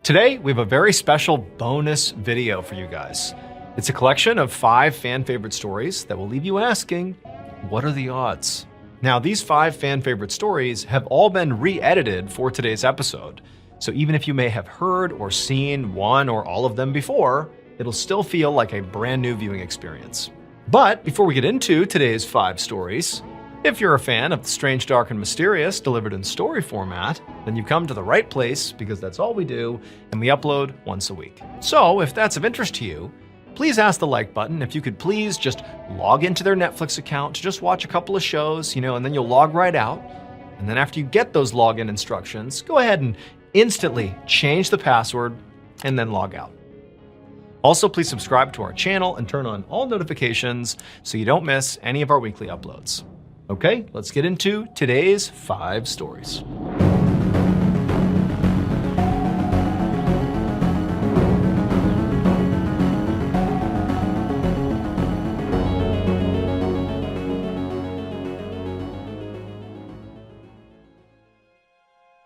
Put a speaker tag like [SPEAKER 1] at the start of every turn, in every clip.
[SPEAKER 1] Today, we have a very special bonus video for you guys. It's a collection of 5 fan favorite stories that will leave you asking, what are the odds? Now, these 5 fan favorite stories have all been re-edited for today's episode. So even if you may have heard or seen one or all of them before, it'll still feel like a brand new viewing experience. But before we get into today's 5 stories, if you're a fan of the strange, dark, and mysterious delivered in story format, then you've come to the right place because that's all we do, and we upload once a week. So if that's of interest to you, please ask the like button. If you could please just log into their Netflix account to just watch a couple of shows, and then you'll log right out. And then after you get those login instructions, go ahead and instantly change the password and then log out. Also, please subscribe to our channel and turn on all notifications so you don't miss any of our weekly uploads. Okay, let's get into today's 5 stories.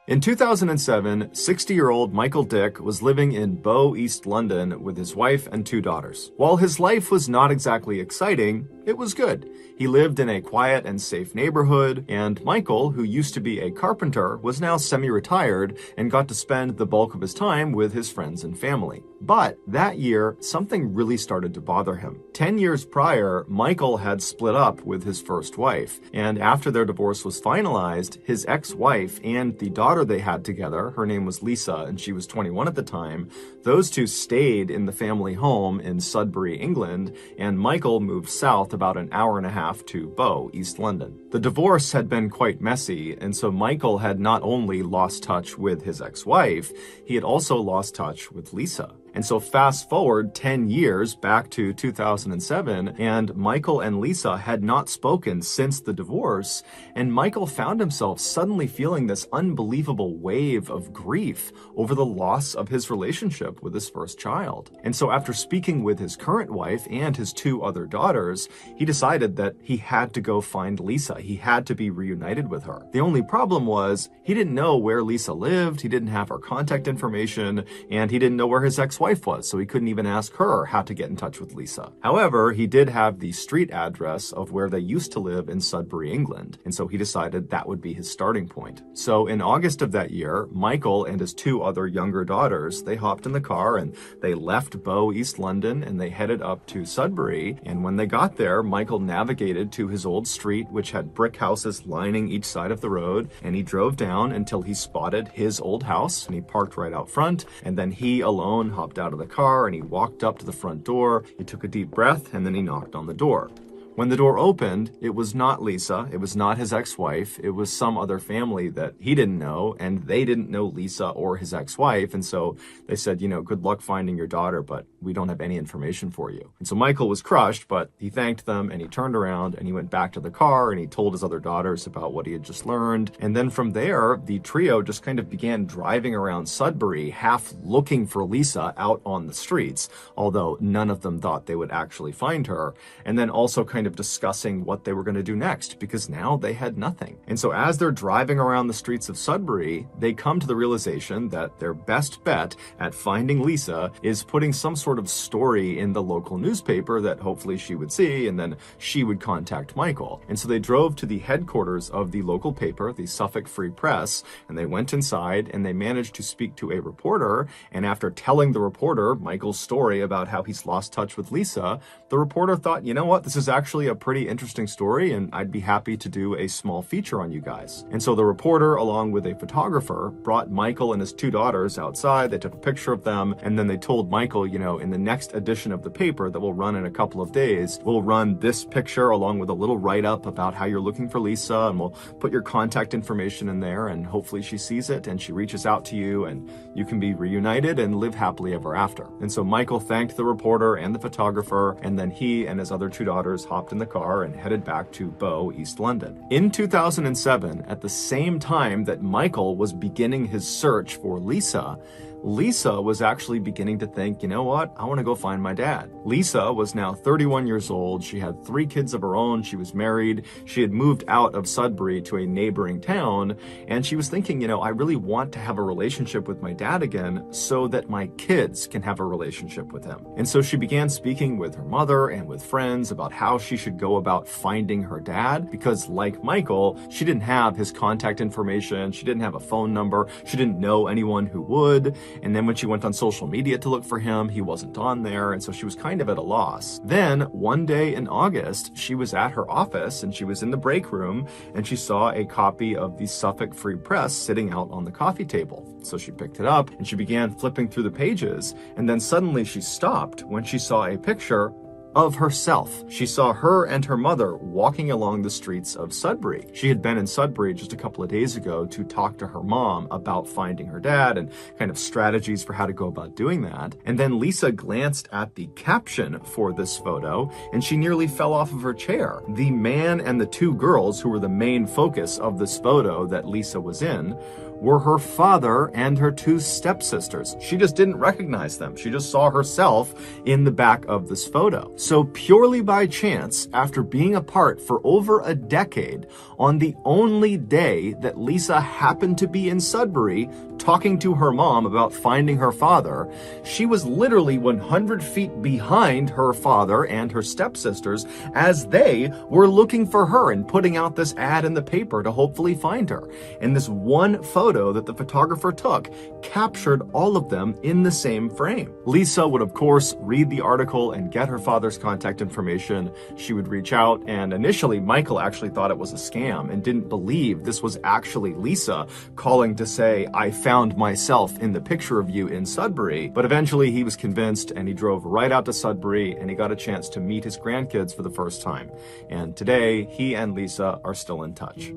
[SPEAKER 1] In 2007, 60-year-old Michael Dick was living in Bow, East London with his wife and 2 daughters. While his life was not exactly exciting, it was good. He lived in a quiet and safe neighborhood, and Michael, who used to be a carpenter, was now semi-retired and got to spend the bulk of his time with his friends and family. But that year, something really started to bother him. 10 years prior, Michael had split up with his first wife, and after their divorce was finalized, his ex-wife and the daughter they had together, her name was Lisa, and she was 21 at the time, those 2 stayed in the family home in Sudbury, England, and Michael moved south about an hour and a half to Bow, East London. The divorce had been quite messy, and so Michael had not only lost touch with his ex-wife, he had also lost touch with Lisa. And so fast forward 10 years back to 2007, and Michael and Lisa had not spoken since the divorce, and Michael found himself suddenly feeling this unbelievable wave of grief over the loss of his relationship with his first child. And so after speaking with his current wife and his 2 other daughters, he decided that he had to go find Lisa. He had to be reunited with her. The only problem was he didn't know where Lisa lived, he didn't have her contact information, and he didn't know where his ex-wife was, so he couldn't even ask her how to get in touch with Lisa. However, he did have the street address of where they used to live in Sudbury, England, and so he decided that would be his starting point. So in August of that year, Michael and his 2 other younger daughters, they hopped in the car and they left Bow, East London, and they headed up to Sudbury, and when they got there, Michael navigated to his old street, which had brick houses lining each side of the road, and he drove down until he spotted his old house, and he parked right out front, and then he alone hopped out of the car and he walked up to the front door. He took a deep breath and then he knocked on the door. When the door opened, it was not Lisa, it was not his ex-wife, it was some other family that he didn't know, and they didn't know Lisa or his ex-wife, and so they said, good luck finding your daughter, but we don't have any information for you. And so Michael was crushed, but he thanked them, and he turned around, and he went back to the car, and he told his other daughters about what he had just learned, and then from there, the trio just kind of began driving around Sudbury, half looking for Lisa out on the streets, although none of them thought they would actually find her, and then also kind of discussing what they were going to do next, because now they had nothing. And so as they're driving around the streets of Sudbury, they come to the realization that their best bet at finding Lisa is putting some sort of story in the local newspaper that hopefully she would see, and then she would contact Michael. And so they drove to the headquarters of the local paper, the Suffolk Free Press, and they went inside and they managed to speak to a reporter, and after telling the reporter Michael's story about how he's lost touch with Lisa, the reporter thought, you know what, this is actually a pretty interesting story, and I'd be happy to do a small feature on you guys. And so the reporter, along with a photographer, brought Michael and his 2 daughters outside. They took a picture of them, and then they told Michael, in the next edition of the paper that will run in a couple of days, we'll run this picture along with a little write-up about how you're looking for Lisa, and we'll put your contact information in there, and hopefully she sees it and she reaches out to you, and you can be reunited and live happily ever after. And so Michael thanked the reporter and the photographer, and then he and his other 2 daughters hopped in the car and headed back to Bow, East London. In 2007, at the same time that Michael was beginning his search for Lisa, Lisa was actually beginning to think, you know what, I want to go find my dad. Lisa was now 31 years old. She had 3 kids of her own. She was married. She had moved out of Sudbury to a neighboring town. And she was thinking, you know, I really want to have a relationship with my dad again so that my kids can have a relationship with him. And so she began speaking with her mother and with friends about how she should go about finding her dad, because like Michael, she didn't have his contact information. She didn't have a phone number. She didn't know anyone who would. And then when she went on social media to look for him, he wasn't on there. And so she was kind of at a loss. Then one day in August, she was at her office and she was in the break room and she saw a copy of the Suffolk Free Press sitting out on the coffee table. So she picked it up and she began flipping through the pages. And then suddenly she stopped when she saw a picture of herself. She saw her and her mother walking along the streets of Sudbury. She had been in Sudbury just a couple of days ago to talk to her mom about finding her dad and kind of strategies for how to go about doing that. And then Lisa glanced at the caption for this photo and she nearly fell off of her chair. The man and the 2 girls who were the main focus of this photo that Lisa was in were her father and her 2 stepsisters. She just didn't recognize them. She just saw herself in the back of this photo. So purely by chance, after being apart for over a decade, on the only day that Lisa happened to be in Sudbury talking to her mom about finding her father, she was literally 100 feet behind her father and her stepsisters as they were looking for her and putting out this ad in the paper to hopefully find her. And this one photo that the photographer took captured all of them in the same frame. Lisa would, of course, read the article and get her father's contact information. She would reach out, and initially Michael actually thought it was a scam and didn't believe this was actually Lisa calling to say, I found myself in the picture of you in Sudbury. But eventually he was convinced and he drove right out to Sudbury and he got a chance to meet his grandkids for the first time. And today he and Lisa are still in touch.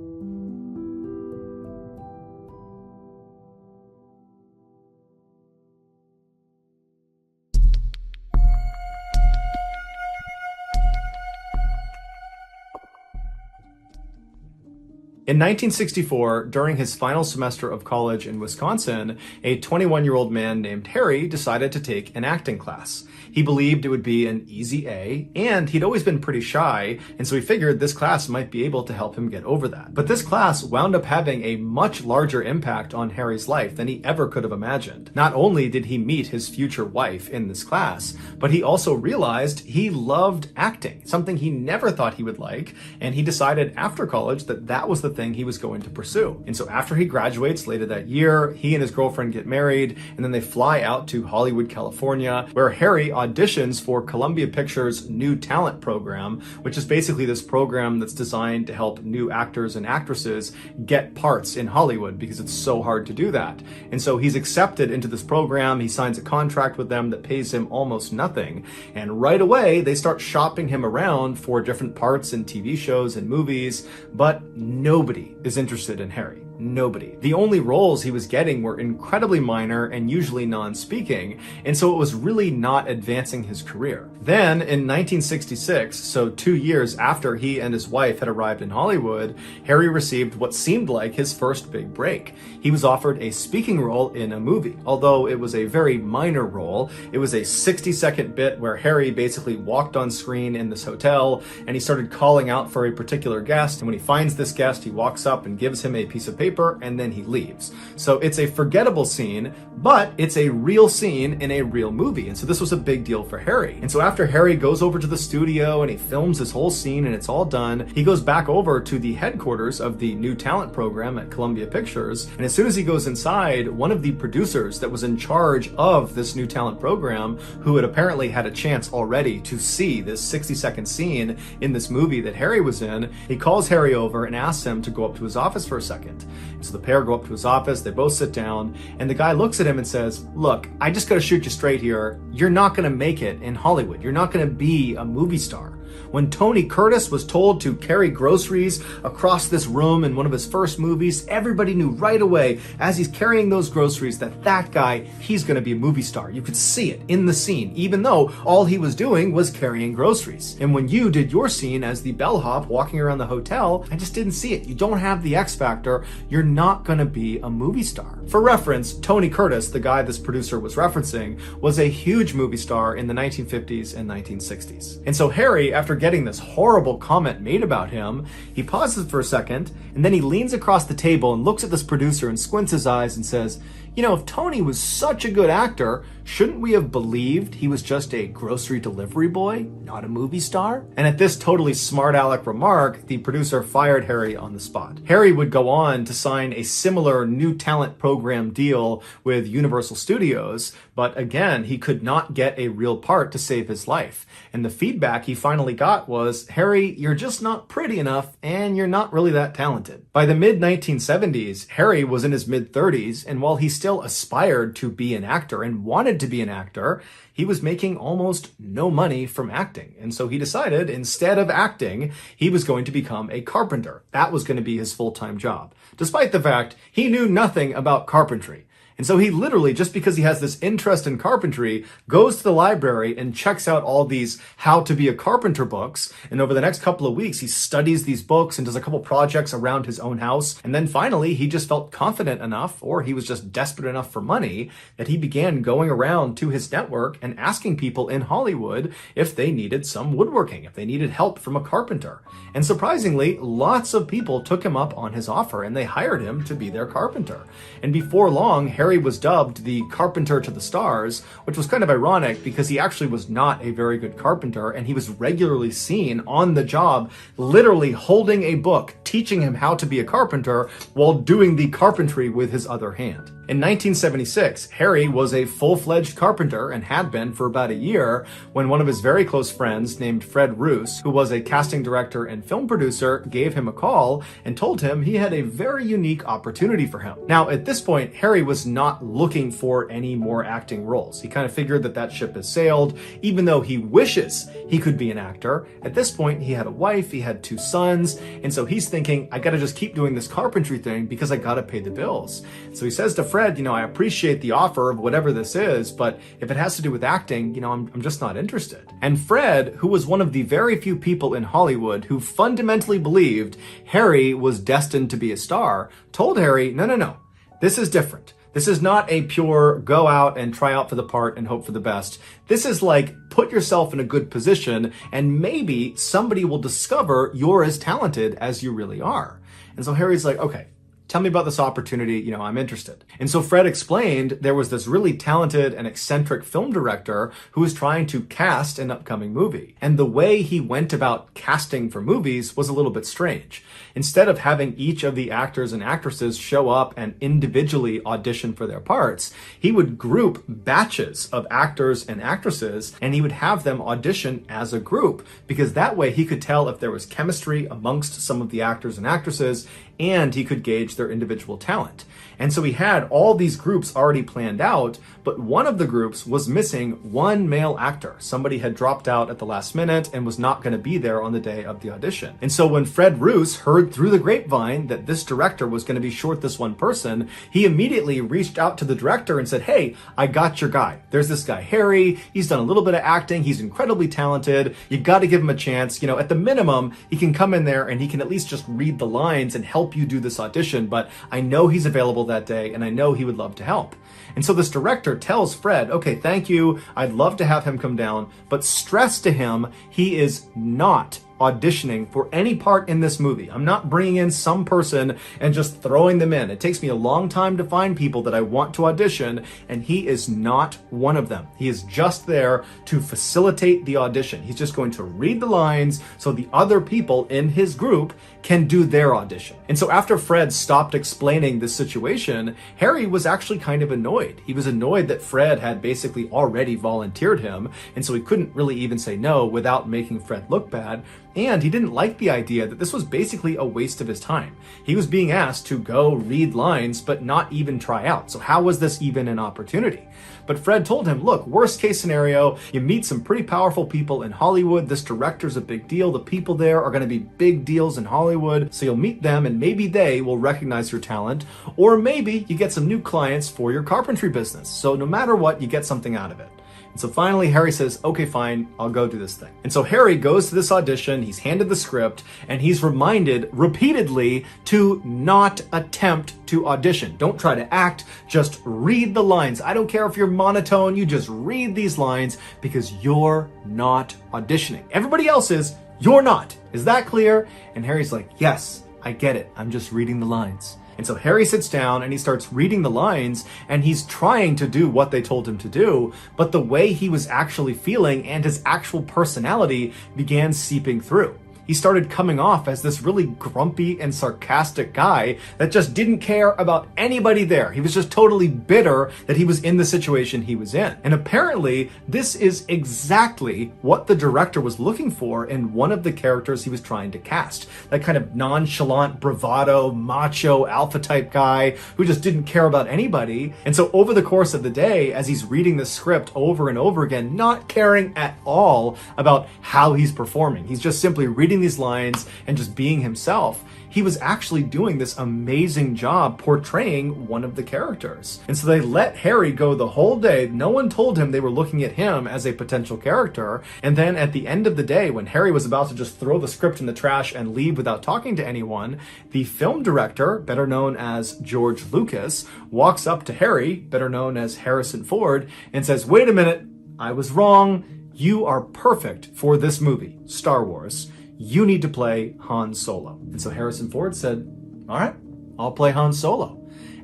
[SPEAKER 1] In 1964, during his final semester of college in Wisconsin, a 21-year-old man named Harry decided to take an acting class. He believed it would be an easy A, and he'd always been pretty shy, and so he figured this class might be able to help him get over that. But this class wound up having a much larger impact on Harry's life than he ever could have imagined. Not only did he meet his future wife in this class, but he also realized he loved acting, something he never thought he would like, and he decided after college that that was the thing he was going to pursue. And so after he graduates later that year, he and his girlfriend get married, and then they fly out to Hollywood, California, where Harry auditions for Columbia Pictures' New Talent Program, which is basically this program that's designed to help new actors and actresses get parts in Hollywood because it's so hard to do that. And so he's accepted into this program. He signs a contract with them that pays him almost nothing. And right away, they start shopping him around for different parts in TV shows and movies, but nobody is interested in Harry. Nobody. The only roles he was getting were incredibly minor and usually non-speaking, and so it was really not advancing his career. Then, in 1966, so 2 years after he and his wife had arrived in Hollywood, Harry received what seemed like his first big break. He was offered a speaking role in a movie, although it was a very minor role. It was a 60-second bit where Harry basically walked on screen in this hotel, and he started calling out for a particular guest, and when he finds this guest, he walks up and gives him a piece of paper, and then he leaves. So it's a forgettable scene, but it's a real scene in a real movie. And so this was a big deal for Harry. And so after Harry goes over to the studio and he films this whole scene and it's all done, he goes back over to the headquarters of the New Talent Program at Columbia Pictures. And as soon as he goes inside, one of the producers that was in charge of this New Talent Program, who had apparently had a chance already to see this 60-second scene in this movie that Harry was in, he calls Harry over and asks him to go up to his office for a second. So the pair go up to his office, they both sit down, and the guy looks at him and says, look, I just gotta shoot you straight here. You're not gonna make it in Hollywood. You're not gonna be a movie star. When Tony Curtis was told to carry groceries across this room in one of his first movies, everybody knew right away as he's carrying those groceries that guy, he's going to be a movie star. You could see it in the scene, even though all he was doing was carrying groceries. And when you did your scene as the bellhop walking around the hotel, I just didn't see it. You don't have the X factor. You're not going to be a movie star. For reference, Tony Curtis, the guy this producer was referencing, was a huge movie star in the 1950s and 1960s. And so Harry, after getting this horrible comment made about him, he pauses for a second, and then he leans across the table and looks at this producer and squints his eyes and says, you know, if Tony was such a good actor, shouldn't we have believed he was just a grocery delivery boy, not a movie star? And at this totally smart aleck remark, the producer fired Harry on the spot. Harry would go on to sign a similar new talent program deal with Universal Studios, but again, he could not get a real part to save his life. And the feedback he finally got was, Harry, you're just not pretty enough, and you're not really that talented. By the mid-1970s, Harry was in his mid-30s, and while he still aspired to be an actor and wanted to be an actor, he was making almost no money from acting. And so he decided, instead of acting, he was going to become a carpenter. That was going to be his full-time job, despite the fact he knew nothing about carpentry. And so he literally, just because he has this interest in carpentry, goes to the library and checks out all these how to be a carpenter books. And over the next couple of weeks, he studies these books and does a couple projects around his own house. And then finally, he just felt confident enough, or he was just desperate enough for money, that he began going around to his network and asking people in Hollywood if they needed some woodworking, if they needed help from a carpenter. And surprisingly, lots of people took him up on his offer and they hired him to be their carpenter. And before long, Harry was dubbed the carpenter to the stars, which was kind of ironic because he actually was not a very good carpenter, and he was regularly seen on the job, literally holding a book, teaching him how to be a carpenter while doing the carpentry with his other hand. In 1976, Harry was a full-fledged carpenter and had been for about a year when one of his very close friends named Fred Roos, who was a casting director and film producer, gave him a call and told him he had a very unique opportunity for him. Now, at this point, Harry was not looking for any more acting roles. He kind of figured that ship has sailed, even though he wishes he could be an actor. At this point, he had a wife, he had 2 sons, and so he's thinking, I gotta just keep doing this carpentry thing because I gotta pay the bills. So he says to Fred, you know, I appreciate the offer of whatever this is, but if it has to do with acting, you know, I'm just not interested. And Fred, who was one of the very few people in Hollywood who fundamentally believed Harry was destined to be a star, told Harry, no, this is different. This is not a pure go out and try out for the part and hope for the best. This is like put yourself in a good position and maybe somebody will discover you're as talented as you really are. And so Harry's like, okay, tell me about this opportunity, you know, I'm interested. And so Fred explained there was this really talented and eccentric film director who was trying to cast an upcoming movie. And the way he went about casting for movies was a little bit strange. Instead of having each of the actors and actresses show up and individually audition for their parts, he would group batches of actors and actresses and he would have them audition as a group, because that way he could tell if there was chemistry amongst some of the actors and actresses, and he could gauge their individual talent. And so he had all these groups already planned out, but one of the groups was missing one male actor. Somebody had dropped out at the last minute and was not going to be there on the day of the audition. And so when Fred Roos heard through the grapevine that this director was going to be short this one person, he immediately reached out to the director and said, hey, I got your guy. There's this guy, Harry. He's done a little bit of acting. He's incredibly talented. You got to give him a chance. You know, at the minimum, he can come in there and he can at least just read the lines and help you do this audition, but I know he's available that day and I know he would love to help. And so this director tells Fred, okay, thank you. I'd love to have him come down, but stress to him, he is not auditioning for any part in this movie. I'm not bringing in some person and just throwing them in. It takes me a long time to find people that I want to audition, and he is not one of them. He is just there to facilitate the audition. He's just going to read the lines so the other people in his group can do their audition. And so after Fred stopped explaining this situation, Harry was actually kind of annoyed. He was annoyed that Fred had basically already volunteered him, and so he couldn't really even say no without making Fred look bad. And he didn't like the idea that this was basically a waste of his time. He was being asked to go read lines, but not even try out. So how was this even an opportunity? But Fred told him, look, worst case scenario, you meet some pretty powerful people in Hollywood. This director's a big deal. The people there are going to be big deals in Hollywood. So you'll meet them and maybe they will recognize your talent. Or maybe you get some new clients for your carpentry business. So no matter what, you get something out of it. And so finally, Harry says, okay, fine, I'll go do this thing. And so Harry goes to this audition, he's handed the script, and he's reminded repeatedly to not attempt to audition. Don't try to act, just read the lines. I don't care if you're monotone, you just read these lines because you're not auditioning. Everybody else is, you're not. Is that clear? And Harry's like, yes, I get it. I'm just reading the lines. And so Harry sits down and he starts reading the lines and he's trying to do what they told him to do, but the way he was actually feeling and his actual personality began seeping through. He started coming off as this really grumpy and sarcastic guy that just didn't care about anybody there. He was just totally bitter that he was in the situation he was in. And apparently, this is exactly what the director was looking for in one of the characters he was trying to cast. That kind of nonchalant, bravado, macho, alpha type guy who just didn't care about anybody. And so over the course of the day, as he's reading the script over and over again, not caring at all about how he's performing, he's just simply reading these lines and just being himself, he was actually doing this amazing job portraying one of the characters. And so they let Harry go the whole day. No one told him they were looking at him as a potential character. And then at the end of the day, when Harry was about to just throw the script in the trash and leave without talking to anyone, the film director, better known as George Lucas, walks up to Harry, better known as Harrison Ford, and says, wait a minute, I was wrong. You are perfect for this movie, Star Wars. You need to play Han Solo. And so Harrison Ford said, all right, I'll play Han Solo.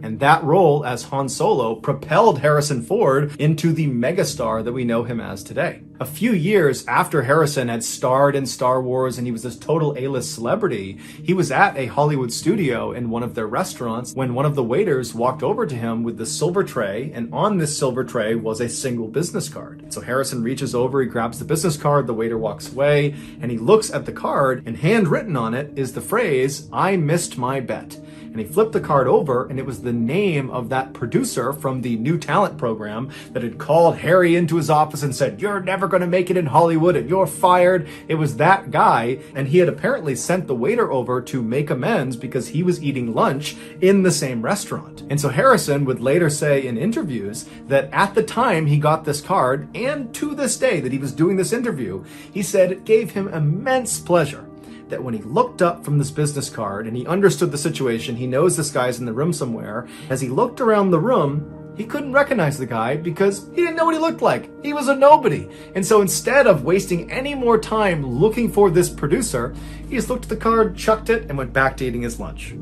[SPEAKER 1] And that role as Han Solo propelled Harrison Ford into the megastar that we know him as today. A few years after Harrison had starred in Star Wars and he was this total A-list celebrity, he was at a Hollywood studio in one of their restaurants when one of the waiters walked over to him with the silver tray, and on this silver tray was a single business card. So Harrison reaches over, he grabs the business card, the waiter walks away, and he looks at the card, and handwritten on it is the phrase, I missed my bet. And he flipped the card over, and it was the name of that producer from the new talent program that had called Harry into his office and said, you're never going to make it in Hollywood and you're fired. It was that guy, and he had apparently sent the waiter over to make amends because he was eating lunch in the same restaurant. And so Harrison would later say in interviews that at the time he got this card, and to this day that he was doing this interview, he said it gave him immense pleasure that when he looked up from this business card and he understood the situation, he knows this guy's in the room somewhere, as he looked around the room, he couldn't recognize the guy because he didn't know what he looked like. He was a nobody. And so instead of wasting any more time looking for this producer, he just looked at the card, chucked it, and went back to eating his lunch.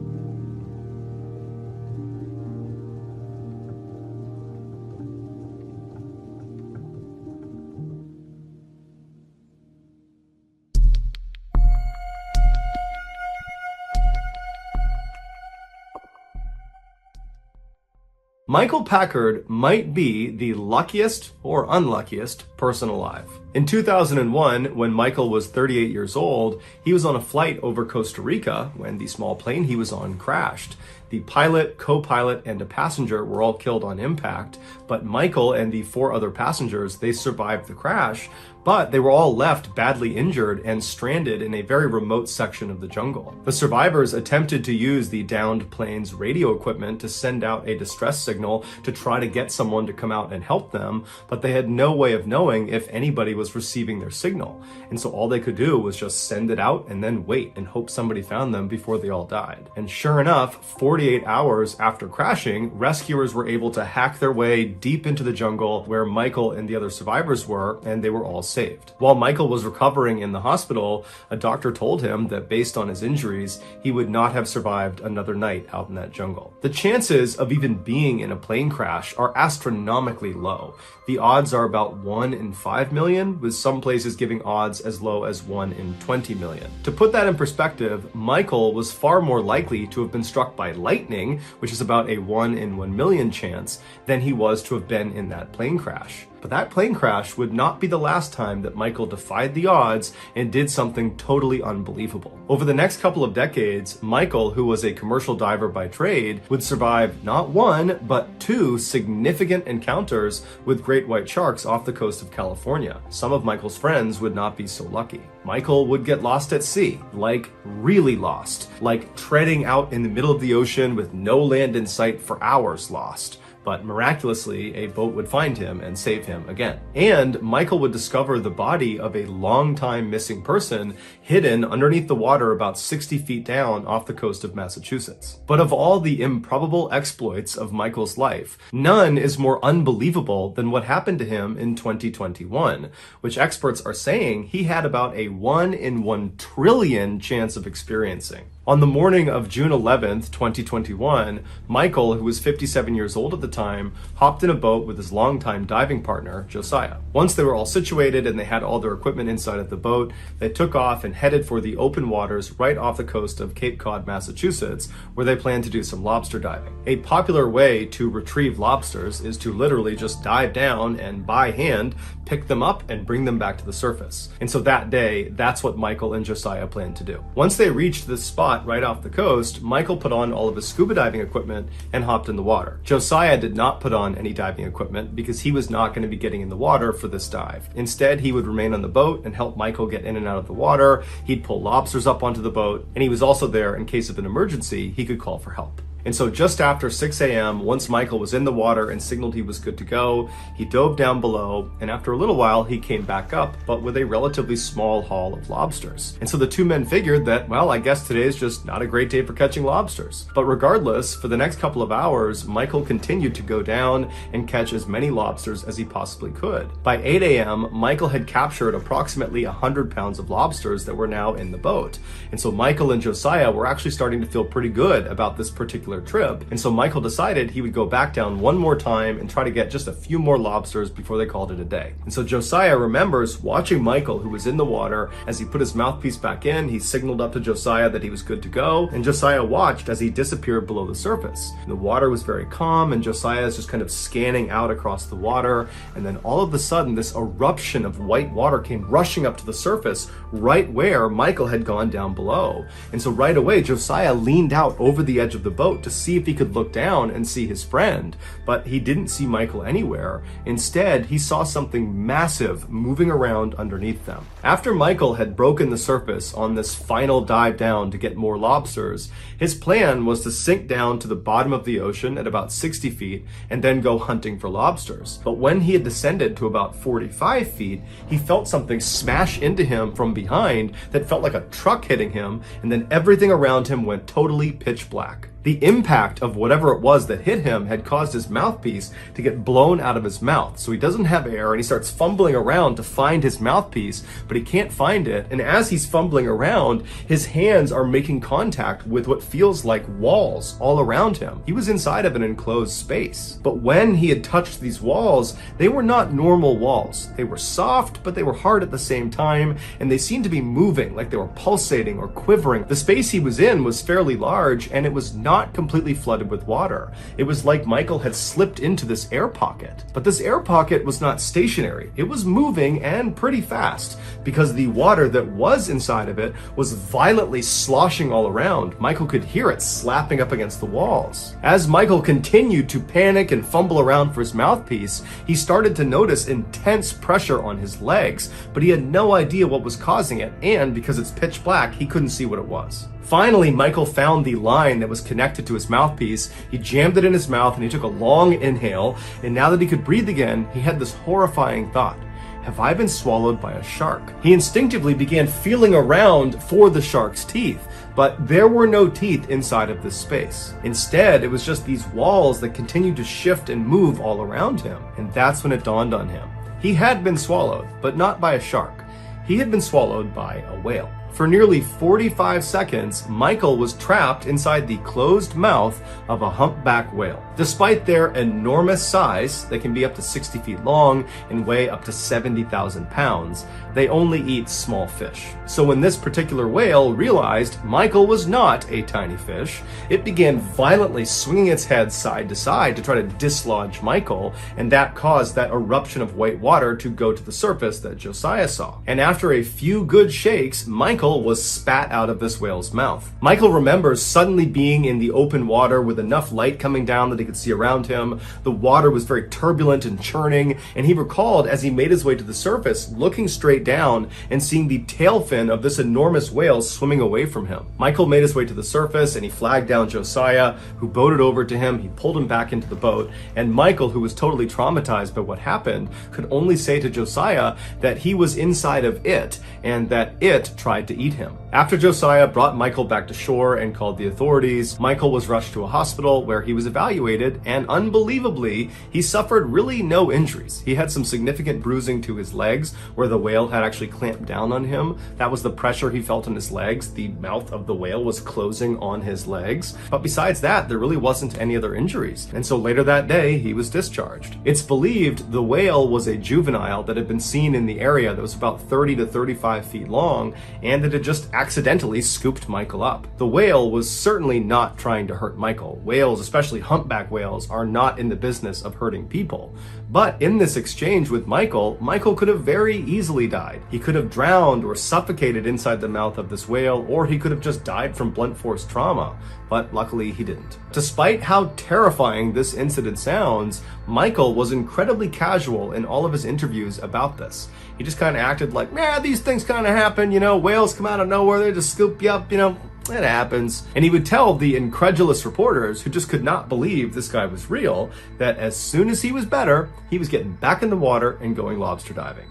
[SPEAKER 1] Michael Packard might be the luckiest or unluckiest person alive. In 2001, when Michael was 38 years old, he was on a flight over Costa Rica when the small plane he was on crashed. The pilot, co-pilot, and a passenger were all killed on impact, but Michael and the 4 other passengers, they survived the crash, but they were all left badly injured and stranded in a very remote section of the jungle. The survivors attempted to use the downed plane's radio equipment to send out a distress signal to try to get someone to come out and help them, but they had no way of knowing if anybody was receiving their signal. And so all they could do was just send it out and then wait and hope somebody found them before they all died. And sure enough, 48 hours after crashing, rescuers were able to hack their way deep into the jungle where Michael and the other survivors were, and they were all saved. While Michael was recovering in the hospital, a doctor told him that based on his injuries, he would not have survived another night out in that jungle. The chances of even being in a plane crash are astronomically low. The odds are about 1 in 5 million, with some places giving odds as low as 1 in 20 million. To put that in perspective, Michael was far more likely to have been struck by lightning, which is about a 1 in 1 million chance, than he was to have been in that plane crash. But that plane crash would not be the last time that Michael defied the odds and did something totally unbelievable. Over the next couple of decades, Michael, who was a commercial diver by trade, would survive not one, but two significant encounters with great white sharks off the coast of California. Some of Michael's friends would not be so lucky. Michael would get lost at sea, like really lost, like treading out in the middle of the ocean with no land in sight for hours lost. But miraculously, a boat would find him and save him again. And Michael would discover the body of a long-time missing person hidden underneath the water about 60 feet down off the coast of Massachusetts. But of all the improbable exploits of Michael's life, none is more unbelievable than what happened to him in 2021, which experts are saying he had about a 1 in 1 trillion chance of experiencing. On the morning of June 11th, 2021, Michael, who was 57 years old at the time, hopped in a boat with his longtime diving partner, Josiah. Once they were all situated and they had all their equipment inside of the boat, they took off and headed for the open waters right off the coast of Cape Cod, Massachusetts, where they planned to do some lobster diving. A popular way to retrieve lobsters is to literally just dive down and by hand pick them up and bring them back to the surface. And so that day, that's what Michael and Josiah planned to do. Once they reached this spot right off the coast, Michael put on all of his scuba diving equipment and hopped in the water. Josiah did not put on any diving equipment because he was not going to be getting in the water for this dive. Instead, he would remain on the boat and help Michael get in and out of the water. He'd pull lobsters up onto the boat, and he was also there in case of an emergency. He could call for help. And so just after 6 a.m., once Michael was in the water and signaled he was good to go, he dove down below, and after a little while, he came back up, but with a relatively small haul of lobsters. And so the two men figured that, well, I guess today is just not a great day for catching lobsters. But regardless, for the next couple of hours, Michael continued to go down and catch as many lobsters as he possibly could. By 8 a.m., Michael had captured approximately 100 pounds of lobsters that were now in the boat. And so Michael and Josiah were actually starting to feel pretty good about this particular trip. And so Michael decided he would go back down one more time and try to get just a few more lobsters before they called it a day. And so Josiah remembers watching Michael, who was in the water. As he put his mouthpiece back in, he signaled up to Josiah that he was good to go, and Josiah watched as he disappeared below the surface. The water was very calm, and Josiah is just kind of scanning out across the water, and then all of a sudden this eruption of white water came rushing up to the surface right where Michael had gone down below. And so right away Josiah leaned out over the edge of the boat to see if he could look down and see his friend, but he didn't see Michael anywhere. Instead, he saw something massive moving around underneath them. After Michael had broken the surface on this final dive down to get more lobsters, his plan was to sink down to the bottom of the ocean at about 60 feet and then go hunting for lobsters. But when he had descended to about 45 feet, he felt something smash into him from behind that felt like a truck hitting him, and then everything around him went totally pitch black. The impact of whatever it was that hit him had caused his mouthpiece to get blown out of his mouth. So he doesn't have air, and he starts fumbling around to find his mouthpiece, but he can't find it. And as he's fumbling around, his hands are making contact with what feels like walls all around him. He was inside of an enclosed space. But when he had touched these walls, they were not normal walls. They were soft, but they were hard at the same time, and they seemed to be moving, like they were pulsating or quivering. The space he was in was fairly large, and it was not completely flooded with water. It was like Michael had slipped into this air pocket. But this air pocket was not stationary. It was moving, and pretty fast, because the water that was inside of it was violently sloshing all around. Michael could hear it slapping up against the walls. As Michael continued to panic and fumble around for his mouthpiece, he started to notice intense pressure on his legs, but he had no idea what was causing it, and because it's pitch black, he couldn't see what it was. Finally, Michael found the line that was connected to his mouthpiece. He jammed it in his mouth and he took a long inhale, and now that he could breathe again, he had this horrifying thought. Have I been swallowed by a shark? He instinctively began feeling around for the shark's teeth, but there were no teeth inside of this space. Instead, it was just these walls that continued to shift and move all around him, and that's when it dawned on him. He had been swallowed, but not by a shark. He had been swallowed by a whale. For nearly 45 seconds, Michael was trapped inside the closed mouth of a humpback whale. Despite their enormous size, they can be up to 60 feet long and weigh up to 70,000 pounds, they only eat small fish. So when this particular whale realized Michael was not a tiny fish, it began violently swinging its head side to side to try to dislodge Michael, and that caused that eruption of white water to go to the surface that Josiah saw. And after a few good shakes, Michael was spat out of this whale's mouth. Michael remembers suddenly being in the open water with enough light coming down that he could see around him. The water was very turbulent and churning, and he recalled as he made his way to the surface, looking straight down and seeing the tail fin of this enormous whale swimming away from him. Michael made his way to the surface and he flagged down Josiah, who boated over to him. He pulled him back into the boat, and Michael, who was totally traumatized by what happened, could only say to Josiah that he was inside of it and that it tried to eat him. After Josiah brought Michael back to shore and called the authorities, Michael was rushed to a hospital where he was evaluated, and unbelievably, he suffered really no injuries. He had some significant bruising to his legs where the whale had actually clamped down on him. That was the pressure he felt in his legs. The mouth of the whale was closing on his legs. But besides that, there really wasn't any other injuries. And so later that day, he was discharged. It's believed the whale was a juvenile that had been seen in the area that was about 30 to 35 feet long, and that had just accidentally scooped Michael up. The whale was certainly not trying to hurt Michael. Whales, especially humpback whales, are not in the business of hurting people. But in this exchange with Michael, Michael could have very easily died. He could have drowned or suffocated inside the mouth of this whale, or he could have just died from blunt force trauma. But luckily he didn't. Despite how terrifying this incident sounds, Michael was incredibly casual in all of his interviews about this. He just kind of acted like, yeah, these things kind of happen, whales come out of nowhere, they just scoop you up, it happens. And he would tell the incredulous reporters who just could not believe this guy was real that as soon as he was better, he was getting back in the water and going lobster diving.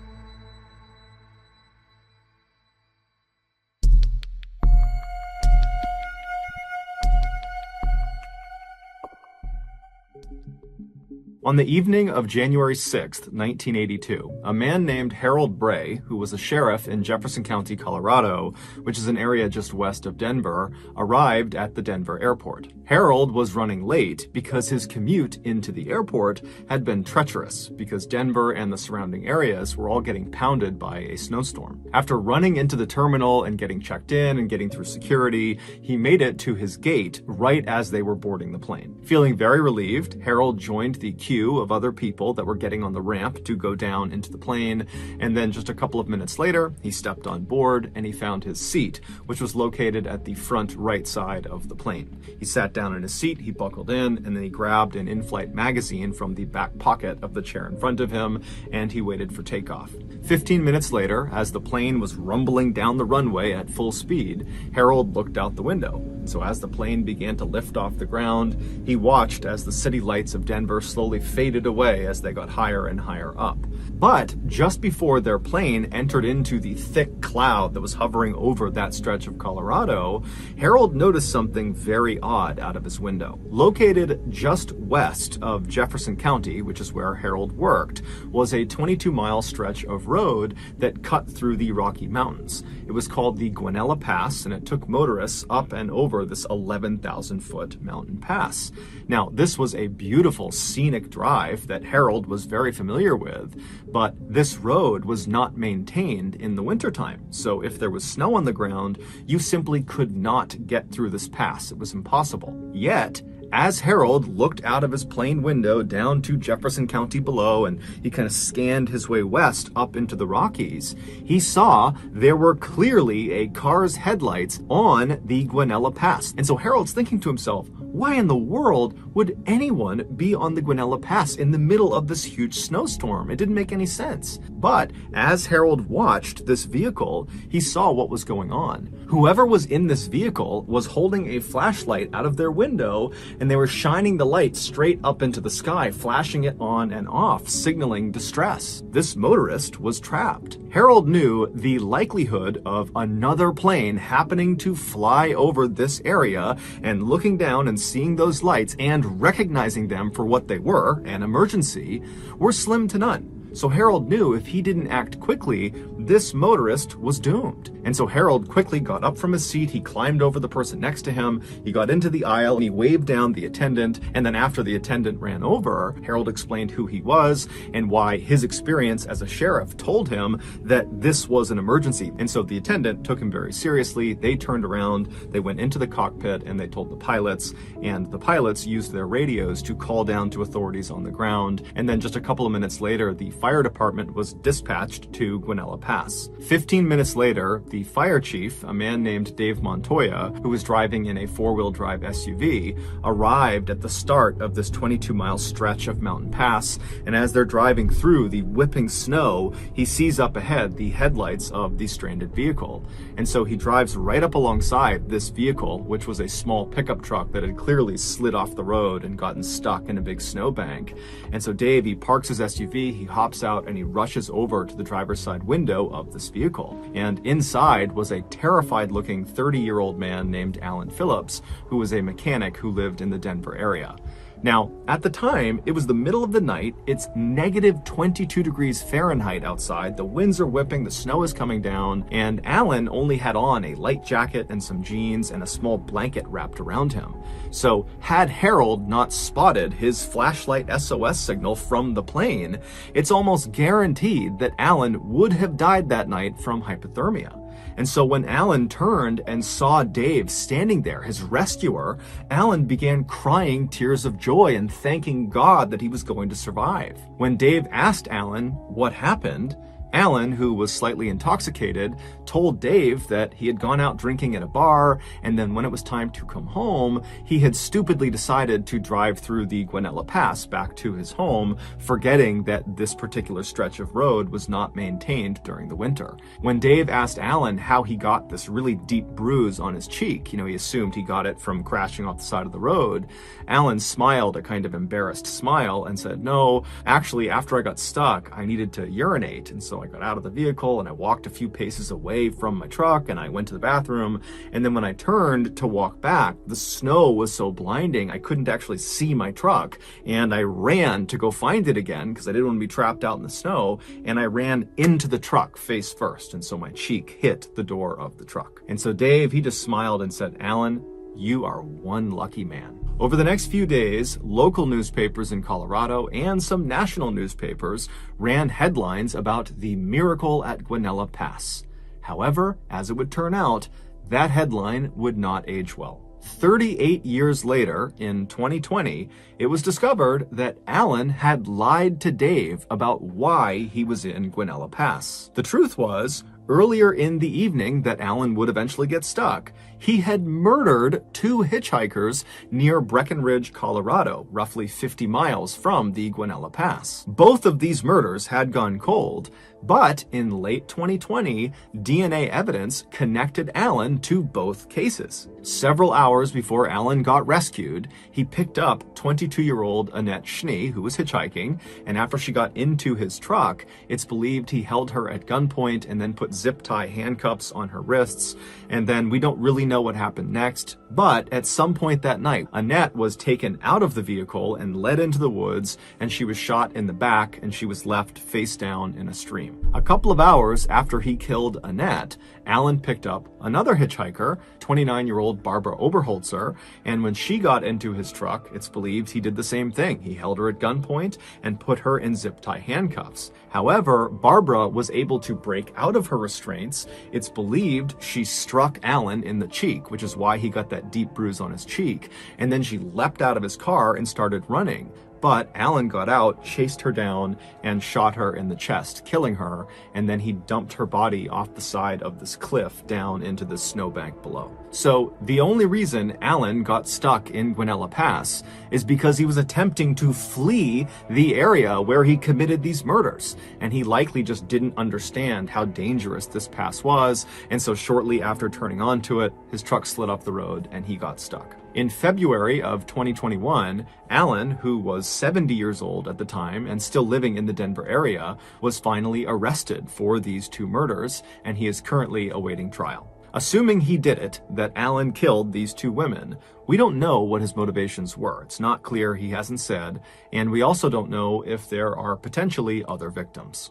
[SPEAKER 1] On the evening of January 6th, 1982, a man named Harold Bray, who was a sheriff in Jefferson County, Colorado, which is an area just west of Denver, arrived at the Denver airport. Harold was running late because his commute into the airport had been treacherous because Denver and the surrounding areas were all getting pounded by a snowstorm. After running into the terminal and getting checked in and getting through security, he made it to his gate right as they were boarding the plane. Feeling very relieved, Harold joined the queue of other people that were getting on the ramp to go down into the plane, and then just a couple of minutes later, he stepped on board and he found his seat, which was located at the front right side of the plane. He sat down in his seat, he buckled in, and then he grabbed an in-flight magazine from the back pocket of the chair in front of him, and he waited for takeoff. 15 minutes later, as the plane was rumbling down the runway at full speed, Harold looked out the window. So as the plane began to lift off the ground, he watched as the city lights of Denver slowly faded away as they got higher and higher up. But just before their plane entered into the thick cloud that was hovering over that stretch of Colorado, Harold noticed something very odd out of his window. Located just west of Jefferson County, which is where Harold worked, was a 22-mile stretch of road that cut through the Rocky Mountains. It was called the Guanella Pass, and it took motorists up and over this 11,000-foot mountain pass. Now, this was a beautiful scenic drive that Harold was very familiar with, but this road was not maintained in the wintertime. So if there was snow on the ground, you simply could not get through this pass. It was impossible. Yet, as Harold looked out of his plane window down to Jefferson County below, and he kind of scanned his way west up into the Rockies, he saw there were clearly a car's headlights on the Guanella Pass. And so Harold's thinking to himself, why in the world would anyone be on the Guanella Pass in the middle of this huge snowstorm? It didn't make any sense. But as Harold watched this vehicle, he saw what was going on. Whoever was in this vehicle was holding a flashlight out of their window, and they were shining the light straight up into the sky, flashing it on and off, signaling distress. This motorist was trapped. Harold knew the likelihood of another plane happening to fly over this area and looking down and seeing those lights and recognizing them for what they were, an emergency, were slim to none. So Harold knew if he didn't act quickly, this motorist was doomed. And so Harold quickly got up from his seat, he climbed over the person next to him, he got into the aisle, and he waved down the attendant, and then after the attendant ran over, Harold explained who he was and why his experience as a sheriff told him that this was an emergency. And so the attendant took him very seriously. They turned around, they went into the cockpit, and they told the pilots, and the pilots used their radios to call down to authorities on the ground. And then just a couple of minutes later, the fire department was dispatched to Guanella Pass. 15 minutes later, the fire chief, a man named Dave Montoya, who was driving in a four-wheel drive SUV, arrived at the start of this 22-mile stretch of mountain pass. And as they're driving through the whipping snow, he sees up ahead the headlights of the stranded vehicle. And so he drives right up alongside this vehicle, which was a small pickup truck that had clearly slid off the road and gotten stuck in a big snowbank. And so Dave, he parks his SUV, he hops out, and he rushes over to the driver's side window of this vehicle. And inside was a terrified-looking 30-year-old man named Alan Phillips, who was a mechanic who lived in the Denver area. Now, at the time, it was the middle of the night, it's negative 22 degrees Fahrenheit outside, the winds are whipping, the snow is coming down, and Alan only had on a light jacket and some jeans and a small blanket wrapped around him. So, had Harold not spotted his flashlight SOS signal from the plane, it's almost guaranteed that Alan would have died that night from hypothermia. And so when Alan turned and saw Dave standing there, his rescuer, Alan began crying tears of joy and thanking God that he was going to survive. When Dave asked Alan what happened, Alan, who was slightly intoxicated, told Dave that he had gone out drinking at a bar, and then when it was time to come home, he had stupidly decided to drive through the Guanella Pass back to his home, forgetting that this particular stretch of road was not maintained during the winter. When Dave asked Alan how he got this really deep bruise on his cheek, he assumed he got it from crashing off the side of the road, Alan smiled a kind of embarrassed smile and said, "No, actually, after I got stuck, I needed to urinate, and so I got out of the vehicle and I walked a few paces away from my truck and I went to the bathroom, and then when I turned to walk back, the snow was so blinding I couldn't actually see my truck, and I ran to go find it again because I didn't want to be trapped out in the snow, and I ran into the truck face first, and so my cheek hit the door of the truck." And so Dave, he just smiled and said, "Alan, you are one lucky man." Over the next few days, local newspapers in Colorado and some national newspapers ran headlines about the miracle at Guanella Pass. However, as it would turn out, that headline would not age well. 38 years later, in 2020, it was discovered that Alan had lied to Dave about why he was in Guanella Pass. The truth was, earlier in the evening that Alan would eventually get stuck, he had murdered two hitchhikers near Breckenridge, Colorado, roughly 50 miles from the Guanella Pass. Both of these murders had gone cold, but in late 2020, DNA evidence connected Alan to both cases. Several hours before Alan got rescued, he picked up 22-year-old Annette Schnee, who was hitchhiking, and after she got into his truck, it's believed he held her at gunpoint and then put zip-tie handcuffs on her wrists, and then we don't really know what happened next, but at some point that night, Annette was taken out of the vehicle and led into the woods, and she was shot in the back, and she was left face down in a stream. A couple of hours after he killed Annette, Alan picked up another hitchhiker, 29-year-old Barbara Oberholzer, and when she got into his truck, it's believed he did the same thing. He held her at gunpoint and put her in zip-tie handcuffs. However, Barbara was able to break out of her restraints. It's believed she struck Alan in the cheek, which is why he got that deep bruise on his cheek, and then she leapt out of his car and started running. But Alan got out, chased her down, and shot her in the chest, killing her, and then he dumped her body off the side of this cliff down into the snowbank below. So the only reason Alan got stuck in Guanella Pass is because he was attempting to flee the area where he committed these murders, and he likely just didn't understand how dangerous this pass was, and so shortly after turning onto it, his truck slid off the road and he got stuck. In February of 2021, Alan, who was 70 years old at the time and still living in the Denver area, was finally arrested for these two murders, and he is currently awaiting trial. Assuming he did it, that Allen killed these two women, we don't know what his motivations were. It's not clear, he hasn't said, and we also don't know if there are potentially other victims.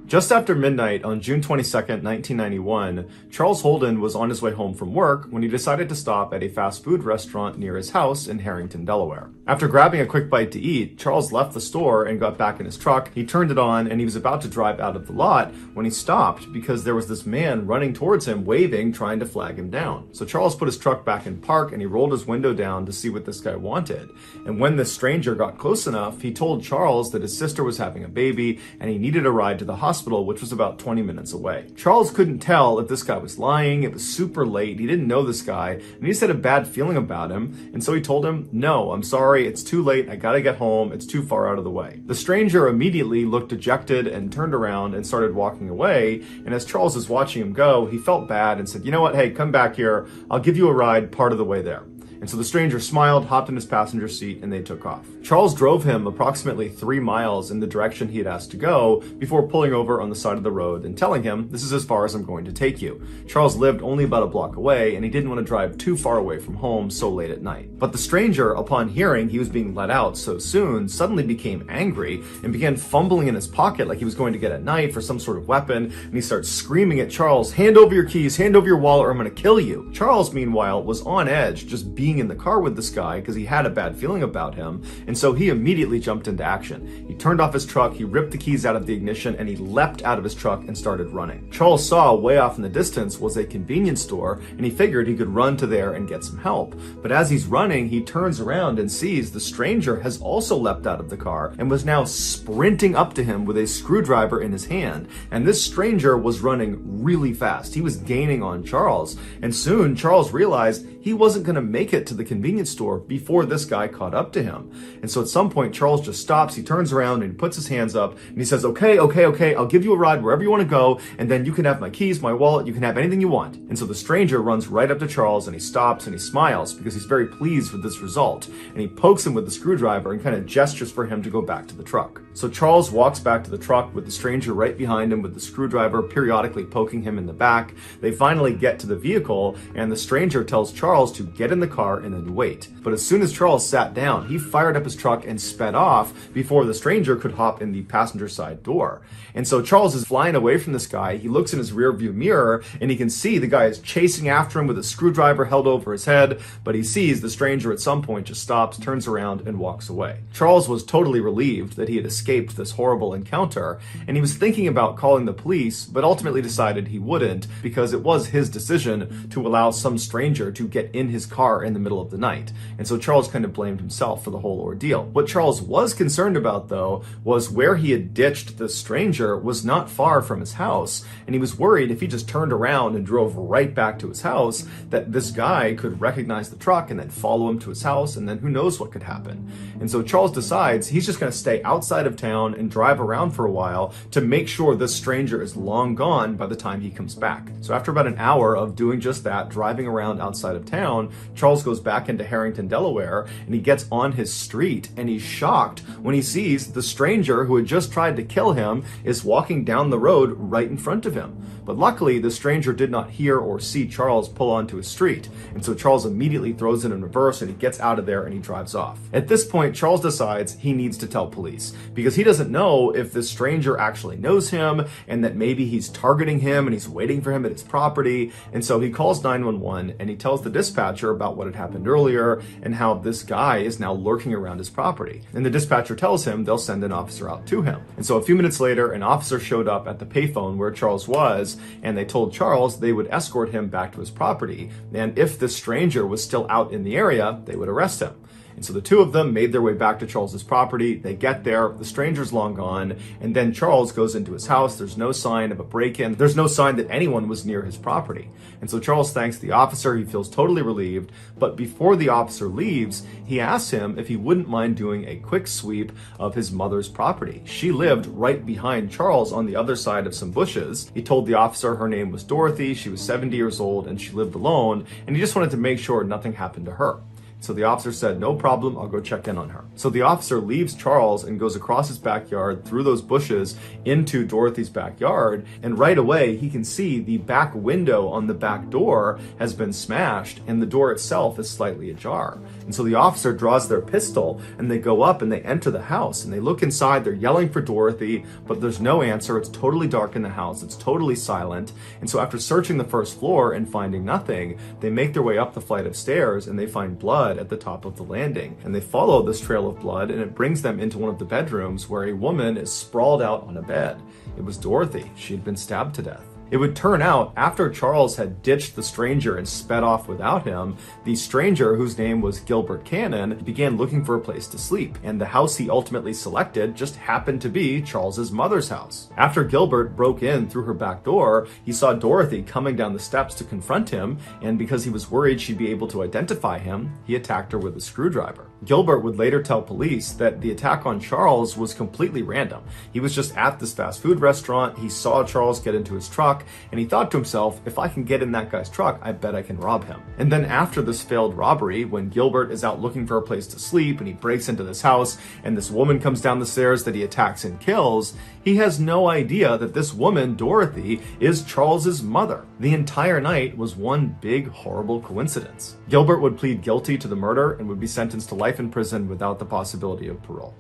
[SPEAKER 1] Just after midnight on June 22nd, 1991, Charles Holden was on his way home from work when he decided to stop at a fast food restaurant near his house in Harrington, Delaware. After grabbing a quick bite to eat, Charles left the store and got back in his truck. He turned it on and he was about to drive out of the lot when he stopped because there was this man running towards him, waving, trying to flag him down. So Charles put his truck back in park and he rolled his window down to see what this guy wanted. And when this stranger got close enough, he told Charles that his sister was having a baby and he needed a ride to the hospital, which was about 20 minutes away. Charles couldn't tell if this guy was lying. It was super late. He didn't know this guy, and he just had a bad feeling about him. And so he told him, "No, I'm sorry. It's too late. I gotta get home. It's too far out of the way." The stranger immediately looked dejected and turned around and started walking away. And as Charles was watching him go, he felt bad and said, "You know what? Hey, come back here. I'll give you a ride part of the way there." And so the stranger smiled, hopped in his passenger seat, and they took off. Charles drove him approximately 3 miles in the direction he had asked to go before pulling over on the side of the road and telling him, "This is as far as I'm going to take you." Charles lived only about a block away, and he didn't want to drive too far away from home so late at night. But the stranger, upon hearing he was being let out so soon, suddenly became angry and began fumbling in his pocket like he was going to get a knife or some sort of weapon, and he starts screaming at Charles, "Hand over your keys, hand over your wallet, or I'm going to kill you." Charles, meanwhile, was on edge, just being in the car with this guy because he had a bad feeling about him, and so he immediately jumped into action. He turned off his truck, he ripped the keys out of the ignition, and he leapt out of his truck and started running. Charles saw way off in the distance was a convenience store, and he figured he could run to there and get some help. But as he's running, he turns around and sees the stranger has also leapt out of the car and was now sprinting up to him with a screwdriver in his hand. And this stranger was running really fast. He was gaining on Charles, and soon Charles realized he wasn't going to make it to the convenience store before this guy caught up to him. And so at some point, Charles just stops, he turns around and he puts his hands up and he says, okay, I'll give you a ride wherever you want to go, and then you can have my keys, my wallet, you can have anything you want. And so the stranger runs right up to Charles and he stops and he smiles because he's very pleased with this result. And he pokes him with the screwdriver and kind of gestures for him to go back to the truck. So Charles walks back to the truck with the stranger right behind him with the screwdriver periodically poking him in the back. They finally get to the vehicle and the stranger tells Charles to get in the car and then wait. But as soon as Charles sat down, he fired up his truck and sped off before the stranger could hop in the passenger side door. And so Charles is flying away from this guy. He looks in his rear view mirror and he can see the guy is chasing after him with a screwdriver held over his head, but he sees the stranger at some point just stops, turns around and walks away. Charles was totally relieved that he had escaped this horrible encounter, and he was thinking about calling the police, but ultimately decided he wouldn't because it was his decision to allow some stranger to get in his car in the middle of the night. And so Charles kind of blamed himself for the whole ordeal. What Charles was concerned about, though, was where he had ditched the stranger was not far from his house, and he was worried if he just turned around and drove right back to his house that this guy could recognize the truck and then follow him to his house, and then who knows what could happen. And so Charles decides he's just going to stay outside of town and drive around for a while to make sure this stranger is long gone by the time he comes back. So after about an hour of doing just that, driving around outside of town, Charles goes back into Harrington, Delaware, and he gets on his street, and he's shocked when he sees the stranger who had just tried to kill him is walking down the road right in front of him. But luckily, the stranger did not hear or see Charles pull onto his street, and so Charles immediately throws it in reverse and he gets out of there and he drives off. At this point, Charles decides he needs to tell police because he doesn't know if this stranger actually knows him and that maybe he's targeting him and he's waiting for him at his property. And so he calls 911 and he tells the dispatcher about what had happened earlier and how this guy is now lurking around his property. And the dispatcher tells him they'll send an officer out to him. And so a few minutes later, an officer showed up at the payphone where Charles was, and they told Charles they would escort him back to his property. And if the stranger was still out in the area, they would arrest him. And so the two of them made their way back to Charles's property. They get there, the stranger's long gone, and then Charles goes into his house. There's no sign of a break-in. There's no sign that anyone was near his property. And so Charles thanks the officer. He feels totally relieved. But before the officer leaves, he asks him if he wouldn't mind doing a quick sweep of his mother's property. She lived right behind Charles on the other side of some bushes. He told the officer her name was Dorothy. She was 70 years old and she lived alone. And he just wanted to make sure nothing happened to her. So the officer said, no problem, I'll go check in on her. So the officer leaves Charles and goes across his backyard through those bushes into Dorothy's backyard. And right away, he can see the back window on the back door has been smashed and the door itself is slightly ajar. And so the officer draws their pistol and they go up and they enter the house and they look inside. They're yelling for Dorothy, but there's no answer. It's totally dark in the house. It's totally silent. And so after searching the first floor and finding nothing, they make their way up the flight of stairs and they find blood at the top of the landing. And they follow this trail of blood and it brings them into one of the bedrooms where a woman is sprawled out on a bed. It was Dorothy. She had been stabbed to death. It would turn out, after Charles had ditched the stranger and sped off without him, the stranger, whose name was Gilbert Cannon, began looking for a place to sleep, and the house he ultimately selected just happened to be Charles's mother's house. After Gilbert broke in through her back door, he saw Dorothy coming down the steps to confront him, and because he was worried she'd be able to identify him, he attacked her with a screwdriver. Gilbert would later tell police that the attack on Charles was completely random. He was just at this fast food restaurant, he saw Charles get into his truck, and he thought to himself, if I can get in that guy's truck, I bet I can rob him. And then after this failed robbery, when Gilbert is out looking for a place to sleep and he breaks into this house and this woman comes down the stairs that he attacks and kills, he has no idea that this woman, Dorothy, is Charles's mother. The entire night was one big, horrible coincidence. Gilbert would plead guilty to the murder and would be sentenced to life in prison without the possibility of parole.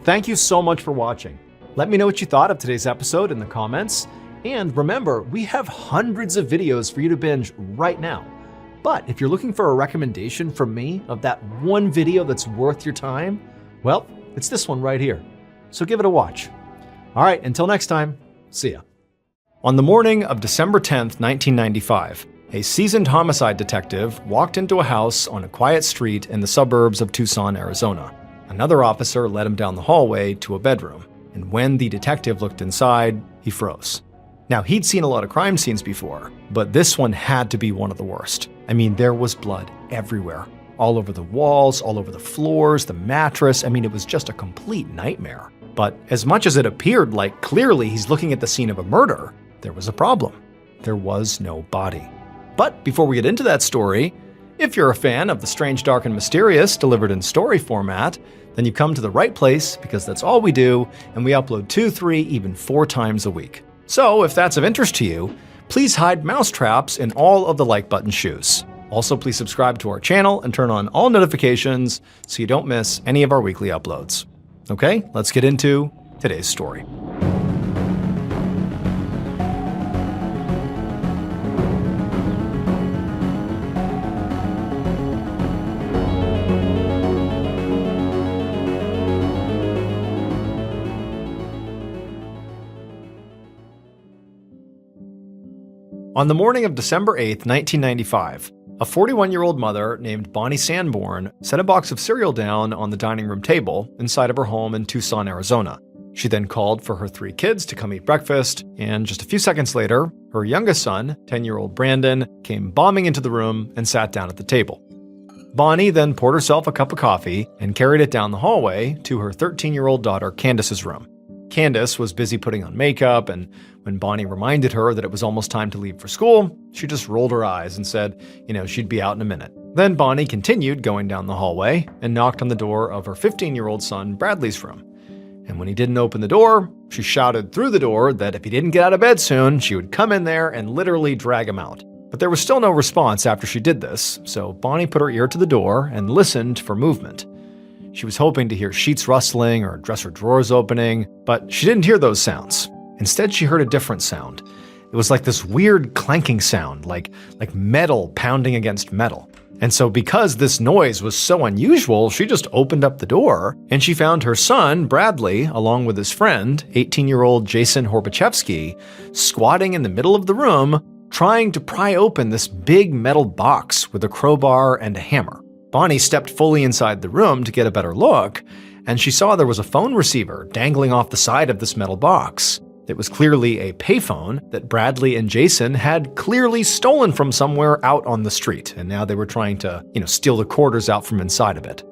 [SPEAKER 1] Thank you so much for watching. Let me know what you thought of today's episode in the comments. And remember, we have hundreds of videos for you to binge right now. But if you're looking for a recommendation from me of that one video that's worth your time, well, it's this one right here. So give it a watch. All right, until next time, see ya. On the morning of December 10th, 1995, a seasoned homicide detective walked into a house on a quiet street in the suburbs of Tucson, Arizona. Another officer led him down the hallway to a bedroom, and when the detective looked inside, he froze. Now, he'd seen a lot of crime scenes before, but this one had to be one of the worst. I mean, there was blood everywhere. All over the walls, all over the floors, the mattress. I mean, it was just a complete nightmare. But as much as it appeared like clearly he's looking at the scene of a murder, there was a problem. There was no body. But before we get into that story, if you're a fan of the strange, dark, and mysterious delivered in story format, then you've come to the right place because that's all we do, and we upload 2, 3, even 4 times a week. So if that's of interest to you, please hide mouse traps in all of the like button shoes. Also, please subscribe to our channel and turn on all notifications so you don't miss any of our weekly uploads. Okay, let's get into today's story. On the morning of December 8th, 1995, a 41-year-old mother named Bonnie Sanborn set a box of cereal down on the dining room table inside of her home in Tucson, Arizona. She then called for her 3 kids to come eat breakfast, and just a few seconds later, her youngest son, 10-year-old Brandon, came bombing into the room and sat down at the table. Bonnie then poured herself a cup of coffee and carried it down the hallway to her 13-year-old daughter Candace's room. Candace was busy putting on makeup, and when Bonnie reminded her that it was almost time to leave for school, she just rolled her eyes and said, she'd be out in a minute. Then Bonnie continued going down the hallway and knocked on the door of her 15-year-old son Bradley's room. And when he didn't open the door, she shouted through the door that if he didn't get out of bed soon, she would come in there and literally drag him out. But there was still no response after she did this, so Bonnie put her ear to the door and listened for movement. She was hoping to hear sheets rustling or dresser drawers opening, but she didn't hear those sounds. Instead, she heard a different sound. It was like this weird clanking sound, like metal pounding against metal. And so because this noise was so unusual, she just opened up the door, and she found her son, Bradley, along with his friend, 18-year-old Jason Horbachevsky, squatting in the middle of the room, trying to pry open this big metal box with a crowbar and a hammer. Bonnie stepped fully inside the room to get a better look, and she saw there was a phone receiver dangling off the side of this metal box. It was clearly a payphone that Bradley and Jason had clearly stolen from somewhere out on the street, and now they were trying to, steal the quarters out from inside of it.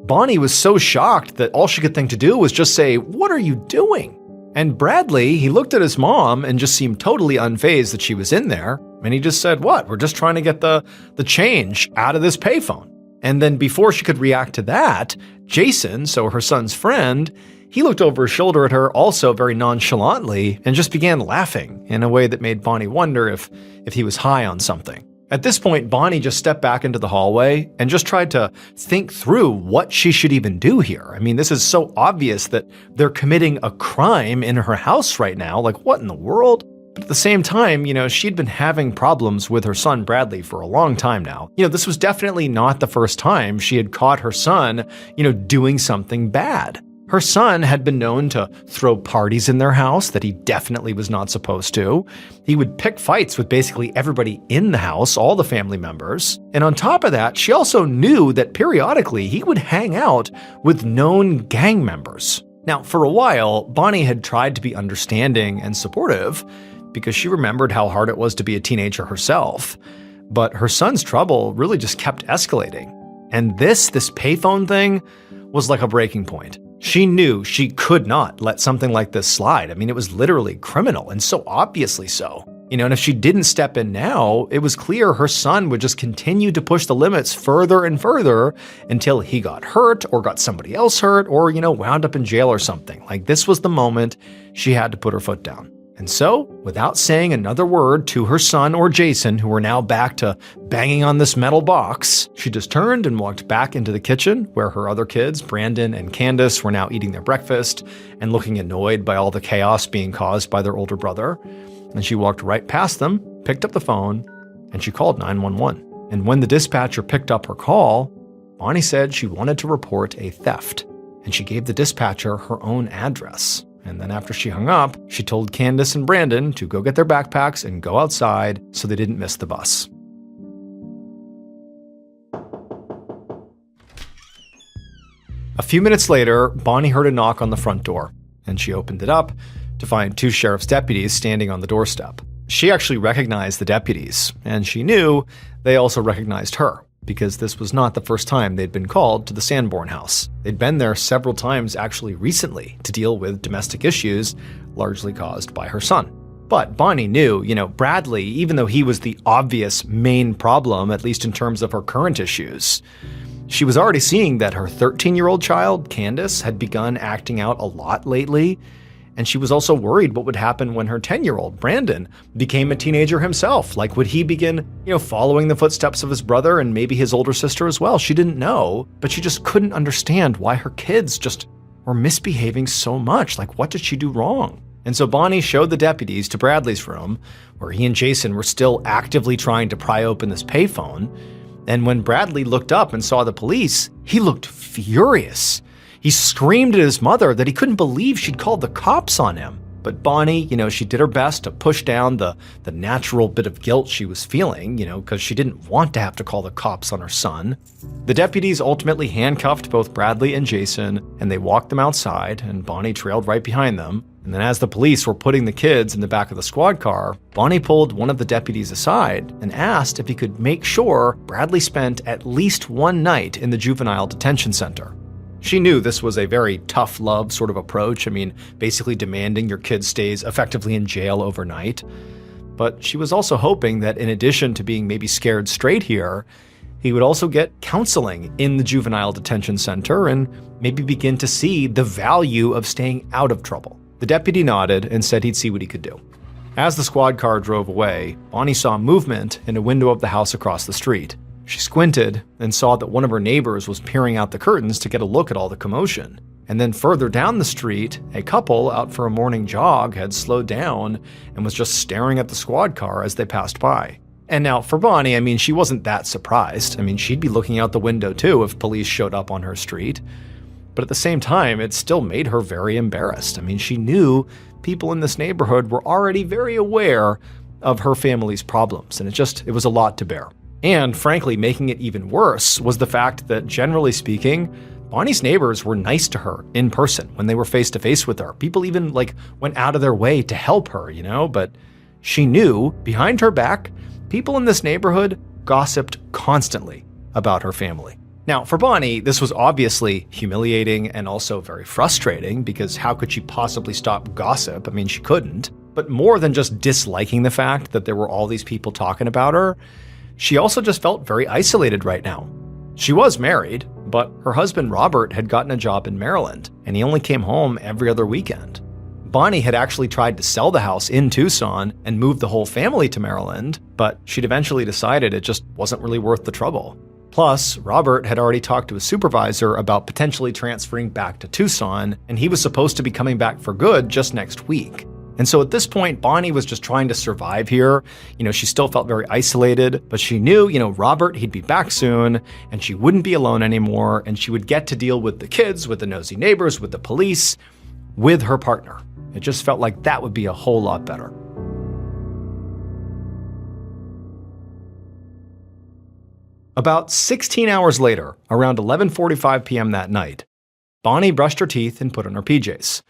[SPEAKER 1] Bonnie was so shocked that all she could think to do was just say, "What are you doing?" And Bradley, he looked at his mom and just seemed totally unfazed that she was in there, and he just said, "What? We're just trying to get the change out of this payphone." And then before she could react to that, Jason, so her son's friend, he looked over his shoulder at her also very nonchalantly and just began laughing in a way that made Bonnie wonder if he was high on something. At this point, Bonnie just stepped back into the hallway and just tried to think through what she should even do here. I mean, this is so obvious that they're committing a crime in her house right now. Like, what in the world? But at the same time, she'd been having problems with her son Bradley for a long time now. This was definitely not the first time she had caught her son, doing something bad. Her son had been known to throw parties in their house that he definitely was not supposed to. He would pick fights with basically everybody in the house, all the family members. And on top of that, she also knew that periodically he would hang out with known gang members. Now, for a while, Bonnie had tried to be understanding and supportive because she remembered how hard it was to be a teenager herself. But her son's trouble really just kept escalating. And this payphone thing was like a breaking point. She knew she could not let something like this slide. I mean, it was literally criminal, and so obviously so. And if she didn't step in now, it was clear her son would just continue to push the limits further and further until he got hurt or got somebody else hurt or, wound up in jail or something. Like, this was the moment she had to put her foot down. And so, without saying another word to her son or Jason, who were now back to banging on this metal box, she just turned and walked back into the kitchen where her other kids, Brandon and Candace, were now eating their breakfast and looking annoyed by all the chaos being caused by their older brother. And she walked right past them, picked up the phone, and she called 911. And when the dispatcher picked up her call, Bonnie said she wanted to report a theft, and she gave the dispatcher her own address. And then after she hung up, she told Candace and Brandon to go get their backpacks and go outside so they didn't miss the bus. A few minutes later, Bonnie heard a knock on the front door, and she opened it up to find two sheriff's deputies standing on the doorstep. She actually recognized the deputies, and she knew they also recognized her, because this was not the first time they'd been called to the Sanborn house. They'd been there several times actually recently to deal with domestic issues, largely caused by her son. But Bonnie knew, Bradley, even though he was the obvious main problem, at least in terms of her current issues, she was already seeing that her 13-year-old child, Candace, had begun acting out a lot lately. And she was also worried what would happen when her 10-year-old, Brandon, became a teenager himself. Like, would he begin, following the footsteps of his brother and maybe his older sister as well? She didn't know, but she just couldn't understand why her kids just were misbehaving so much. Like, what did she do wrong? And so Bonnie showed the deputies to Bradley's room, where he and Jason were still actively trying to pry open this payphone. And when Bradley looked up and saw the police, he looked furious. He screamed at his mother that he couldn't believe she'd called the cops on him. But Bonnie, she did her best to push down the natural bit of guilt she was feeling, because she didn't want to have to call the cops on her son. The deputies ultimately handcuffed both Bradley and Jason, and they walked them outside, and Bonnie trailed right behind them. And then as the police were putting the kids in the back of the squad car, Bonnie pulled one of the deputies aside and asked if he could make sure Bradley spent at least one night in the juvenile detention center. She knew this was a very tough love sort of approach. I mean, basically demanding your kid stays effectively in jail overnight. But she was also hoping that in addition to being maybe scared straight here, he would also get counseling in the juvenile detention center and maybe begin to see the value of staying out of trouble. The deputy nodded and said he'd see what he could do. As the squad car drove away, Bonnie saw movement in a window of the house across the street. She squinted and saw that one of her neighbors was peering out the curtains to get a look at all the commotion. And then further down the street, a couple out for a morning jog had slowed down and was just staring at the squad car as they passed by. And now for Bonnie, she wasn't that surprised. She'd be looking out the window too if police showed up on her street. But at the same time, it still made her very embarrassed. She knew people in this neighborhood were already very aware of her family's problems, and it was a lot to bear. And frankly, making it even worse was the fact that, generally speaking, Bonnie's neighbors were nice to her in person when they were face to face with her. People even went out of their way to help her, but she knew behind her back, people in this neighborhood gossiped constantly about her family. Now, for Bonnie, this was obviously humiliating and also very frustrating, because how could she possibly stop gossip? I mean, she couldn't. But more than just disliking the fact that there were all these people talking about her, she also just felt very isolated right now. She was married, but her husband Robert had gotten a job in Maryland, and he only came home every other weekend. Bonnie had actually tried to sell the house in Tucson and move the whole family to Maryland, but she'd eventually decided it just wasn't really worth the trouble. Plus, Robert had already talked to his supervisor about potentially transferring back to Tucson, and he was supposed to be coming back for good just next week. And so at this point, Bonnie was just trying to survive here. She still felt very isolated, but she knew, Robert, he'd be back soon, and she wouldn't be alone anymore, and she would get to deal with the kids, with the nosy neighbors, with the police, with her partner. It just felt like that would be a whole lot better. About 16 hours later, around 11:45 p.m. that night, Bonnie brushed her teeth and put on her PJs.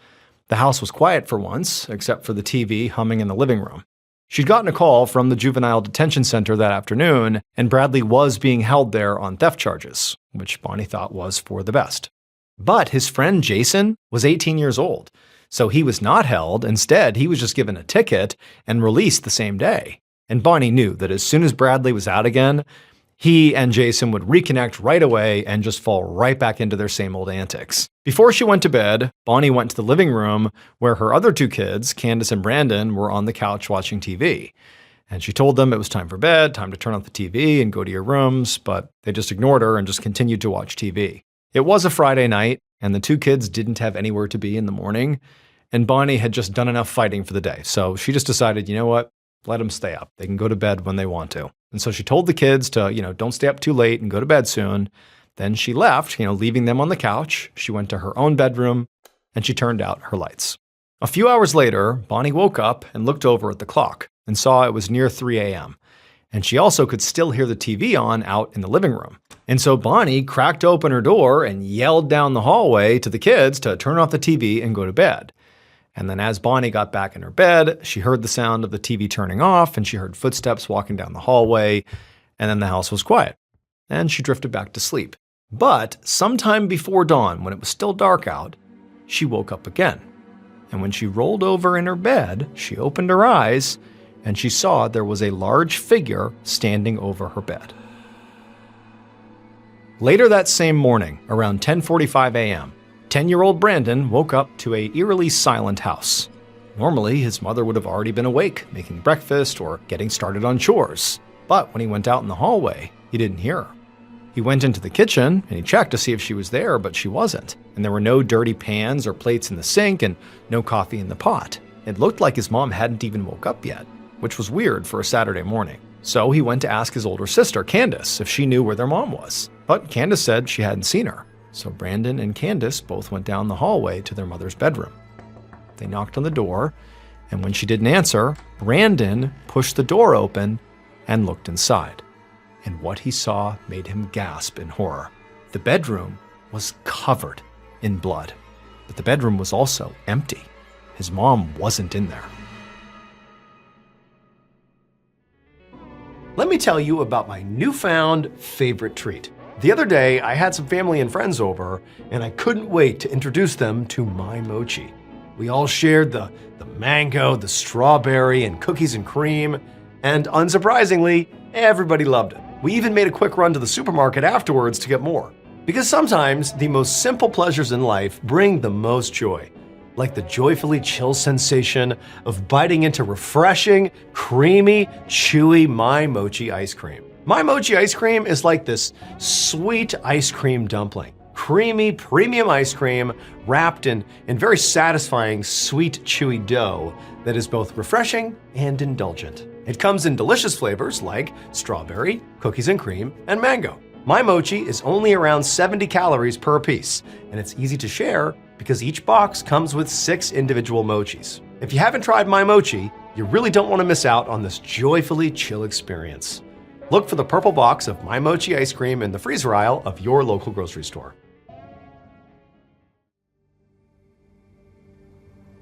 [SPEAKER 1] The house was quiet for once, except for the TV humming in the living room. She'd gotten a call from the juvenile detention center that afternoon, and Bradley was being held there on theft charges, which Bonnie thought was for the best. But his friend Jason was 18 years old, so he was not held. Instead, he was just given a ticket and released the same day. And Bonnie knew that as soon as Bradley was out again, he and Jason would reconnect right away and just fall right back into their same old antics. Before she went to bed, Bonnie went to the living room where her other two kids, Candace and Brandon, were on the couch watching TV. And she told them it was time for bed, time to turn off the TV and go to your rooms, but they just ignored her and just continued to watch TV. It was a Friday night, and the two kids didn't have anywhere to be in the morning, and Bonnie had just done enough fighting for the day. So she just decided, you know what? Let them stay up. They can go to bed when they want to. And so she told the kids to, don't stay up too late and go to bed soon. Then she left, leaving them on the couch. She went to her own bedroom and she turned out her lights. A few hours later, Bonnie woke up and looked over at the clock and saw it was near 3 a.m. And she also could still hear the TV on out in the living room. And so Bonnie cracked open her door and yelled down the hallway to the kids to turn off the TV and go to bed. And then as Bonnie got back in her bed, she heard the sound of the TV turning off and she heard footsteps walking down the hallway, and then the house was quiet. And she drifted back to sleep. But sometime before dawn, when it was still dark out, she woke up again. And when she rolled over in her bed, she opened her eyes and she saw there was a large figure standing over her bed. Later that same morning, around 10:45 a.m., 10-year-old Brandon woke up to an eerily silent house. Normally, his mother would have already been awake, making breakfast or getting started on chores. But when he went out in the hallway, he didn't hear her. He went into the kitchen and he checked to see if she was there, but she wasn't. And there were no dirty pans or plates in the sink and no coffee in the pot. It looked like his mom hadn't even woke up yet, which was weird for a Saturday morning. So he went to ask his older sister, Candace, if she knew where their mom was. But Candace said she hadn't seen her. So Brandon and Candace both went down the hallway to their mother's bedroom. They knocked on the door, and when she didn't answer, Brandon pushed the door open and looked inside. And what he saw made him gasp in horror. The bedroom was covered in blood, but the bedroom was also empty. His mom wasn't in there. Let me tell you about my newfound favorite treat. The other day, I had some family and friends over, and I couldn't wait to introduce them to my mochi. We all shared the mango, the strawberry, and cookies and cream, and unsurprisingly, everybody loved it. We even made a quick run to the supermarket afterwards to get more. Because sometimes the most simple pleasures in life bring the most joy, like the joyfully chill sensation of biting into refreshing, creamy, chewy My Mochi ice cream. My Mochi ice cream is like this sweet ice cream dumpling. Creamy, premium ice cream wrapped in very satisfying, sweet, chewy dough that is both refreshing and indulgent. It comes in delicious flavors like strawberry, cookies and cream, and mango. My Mochi is only around 70 calories per piece, and it's easy to share because each box comes with 6 individual mochis. If you haven't tried My Mochi,
[SPEAKER 2] You really don't want to miss out on this joyfully chill experience. Look for the purple box of My Mochi ice cream in the freezer aisle of your local grocery store.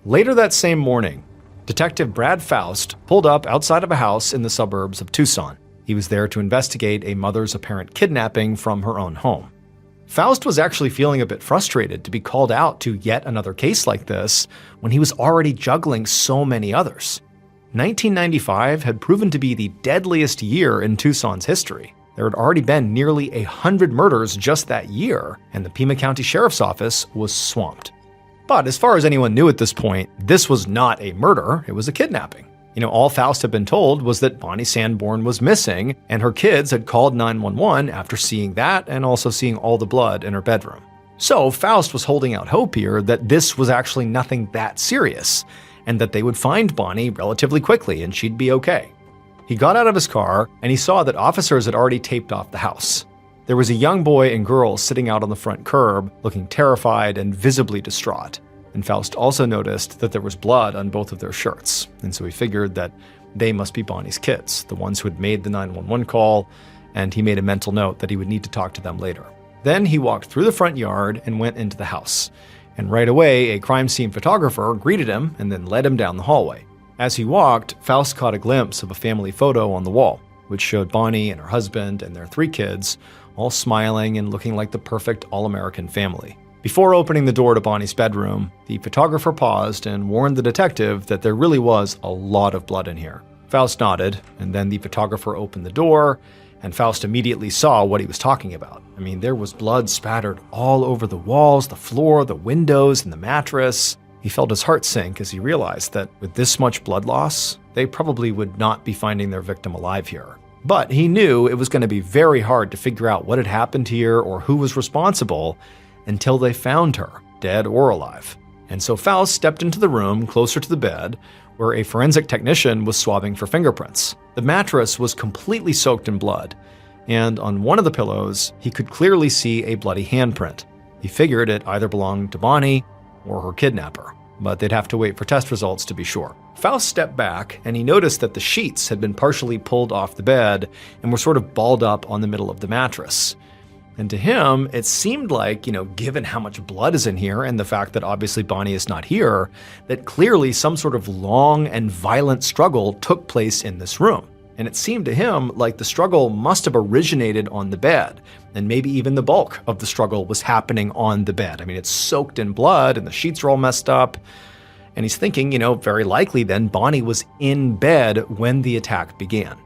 [SPEAKER 1] Later that same morning, Detective Brad Faust pulled up outside of a house in the suburbs of Tucson. He was there to investigate a mother's apparent kidnapping from her own home. Faust was actually feeling a bit frustrated to be called out to yet another case like this when he was already juggling so many others. 1995 had proven to be the deadliest year in Tucson's history. There had already been nearly 100 murders just that year, and the Pima County Sheriff's Office was swamped. But as far as anyone knew at this point, this was not a murder, it was a kidnapping. All Faust had been told was that Bonnie Sanborn was missing, and her kids had called 911 after seeing that and also seeing all the blood in her bedroom. So Faust was holding out hope here that this was actually nothing that serious, and that they would find Bonnie relatively quickly and she'd be okay. He got out of his car and he saw that officers had already taped off the house. There was a young boy and girl sitting out on the front curb, looking terrified and visibly distraught. And Faust also noticed that there was blood on both of their shirts, and so he figured that they must be Bonnie's kids, the ones who had made the 911 call, and he made a mental note that he would need to talk to them later. Then he walked through the front yard and went into the house. And right away, a crime scene photographer greeted him and then led him down the hallway. As he walked, Faust caught a glimpse of a family photo on the wall, which showed Bonnie and her husband and their 3 kids, all smiling and looking like the perfect all-American family. Before opening the door to Bonnie's bedroom, the photographer paused and warned the detective that there really was a lot of blood in here. Faust nodded, and then the photographer opened the door, and Faust immediately saw what he was talking about. There was blood spattered all over the walls, the floor, the windows, and the mattress. He felt his heart sink as he realized that with this much blood loss, they probably would not be finding their victim alive here. But he knew it was going to be very hard to figure out what had happened here or who was responsible until they found her, dead or alive. And so Faust stepped into the room closer to the bed, where a forensic technician was swabbing for fingerprints. The mattress was completely soaked in blood, and on one of the pillows, he could clearly see a bloody handprint. He figured it either belonged to Bonnie or her kidnapper, but they'd have to wait for test results to be sure. Faust stepped back, and he noticed that the sheets had been partially pulled off the bed and were sort of balled up on the middle of the mattress. And to him, it seemed like, given how much blood is in here and the fact that obviously Bonnie is not here, that clearly some sort of long and violent struggle took place in this room. And it seemed to him like the struggle must have originated on the bed, and maybe even the bulk of the struggle was happening on the bed. It's soaked in blood and the sheets are all messed up. And he's thinking, very likely then Bonnie was in bed when the attack began.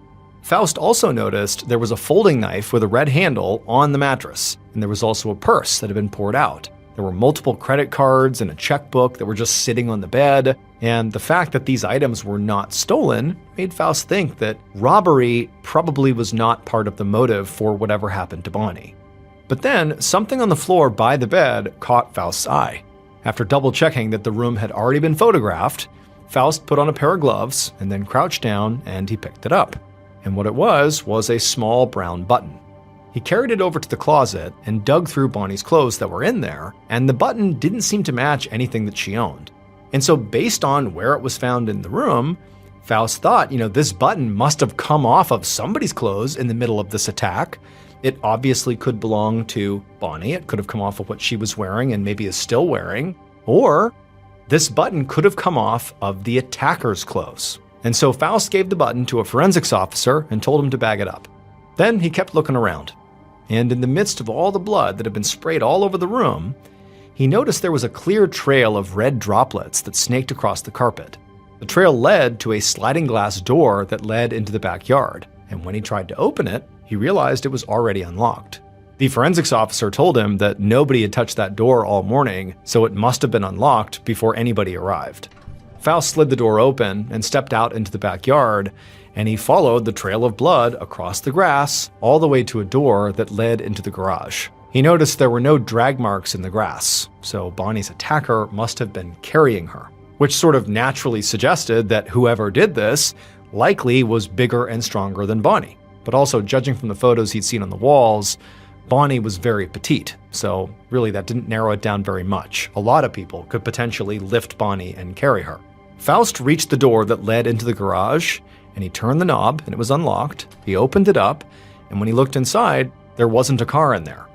[SPEAKER 1] Faust also noticed there was a folding knife with a red handle on the mattress, and there was also a purse that had been poured out. There were multiple credit cards and a checkbook that were just sitting on the bed, and the fact that these items were not stolen made Faust think that robbery probably was not part of the motive for whatever happened to Bonnie. But then, something on the floor by the bed caught Faust's eye. After double-checking that the room had already been photographed, Faust put on a pair of gloves and then crouched down and he picked it up. And what it was a small brown button. He carried it over to the closet and dug through Bonnie's clothes that were in there, and the button didn't seem to match anything that she owned. And so based on where it was found in the room, Faust thought, this button must have come off of somebody's clothes in the middle of this attack. It obviously could belong to Bonnie. It could have come off of what she was wearing and maybe is still wearing. Or this button could have come off of the attacker's clothes. And so Faust gave the button to a forensics officer and told him to bag it up. Then he kept looking around. And in the midst of all the blood that had been sprayed all over the room, he noticed there was a clear trail of red droplets that snaked across the carpet. The trail led to a sliding glass door that led into the backyard, and when he tried to open it, he realized it was already unlocked. The forensics officer told him that nobody had touched that door all morning, so it must have been unlocked before anybody arrived. Faust slid the door open and stepped out into the backyard, and he followed the trail of blood across the grass all the way to a door that led into the garage. He noticed there were no drag marks in the grass, so Bonnie's attacker must have been carrying her, which sort of naturally suggested that whoever did this likely was bigger and stronger than Bonnie. But also, judging from the photos he'd seen on the walls, Bonnie was very petite, so really that didn't narrow it down very much. A lot of people could potentially lift Bonnie and carry her. Faust reached the door that led into the garage, and he turned the knob, and it was unlocked. He opened it up, and when he looked inside, there wasn't a car in there.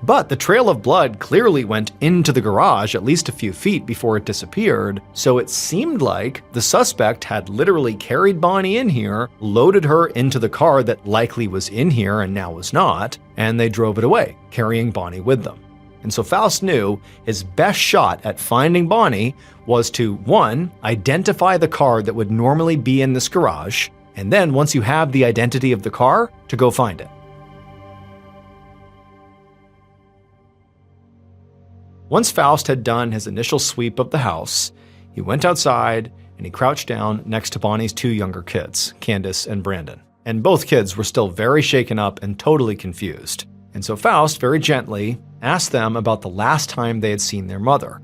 [SPEAKER 1] But the trail of blood clearly went into the garage at least a few feet before it disappeared, so it seemed like the suspect had literally carried Bonnie in here, loaded her into the car that likely was in here and now was not, and they drove it away, carrying Bonnie with them. And so Faust knew his best shot at finding Bonnie was to, 1, identify the car that would normally be in this garage, and then once you have the identity of the car, to go find it. Once Faust had done his initial sweep of the house, he went outside and he crouched down next to Bonnie's 2 younger kids, Candace and Brandon. And both kids were still very shaken up and totally confused. And so Faust very gently asked them about the last time they had seen their mother.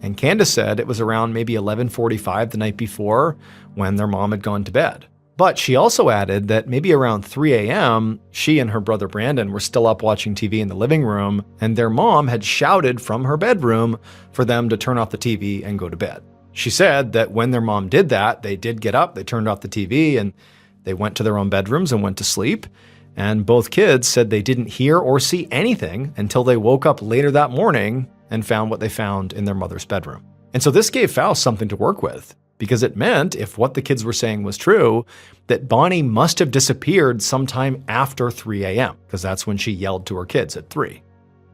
[SPEAKER 1] And Candace said it was around maybe 11:45 the night before when their mom had gone to bed. But she also added that maybe around 3 a.m., she and her brother Brandon were still up watching TV in the living room, and their mom had shouted from her bedroom for them to turn off the TV and go to bed. She said that when their mom did that, they did get up, they turned off the TV, and they went to their own bedrooms and went to sleep. And both kids said they didn't hear or see anything until they woke up later that morning and found what they found in their mother's bedroom. And so this gave Faust something to work with, because it meant, if what the kids were saying was true, that Bonnie must have disappeared sometime after 3 a.m., because that's when she yelled to her kids at 3.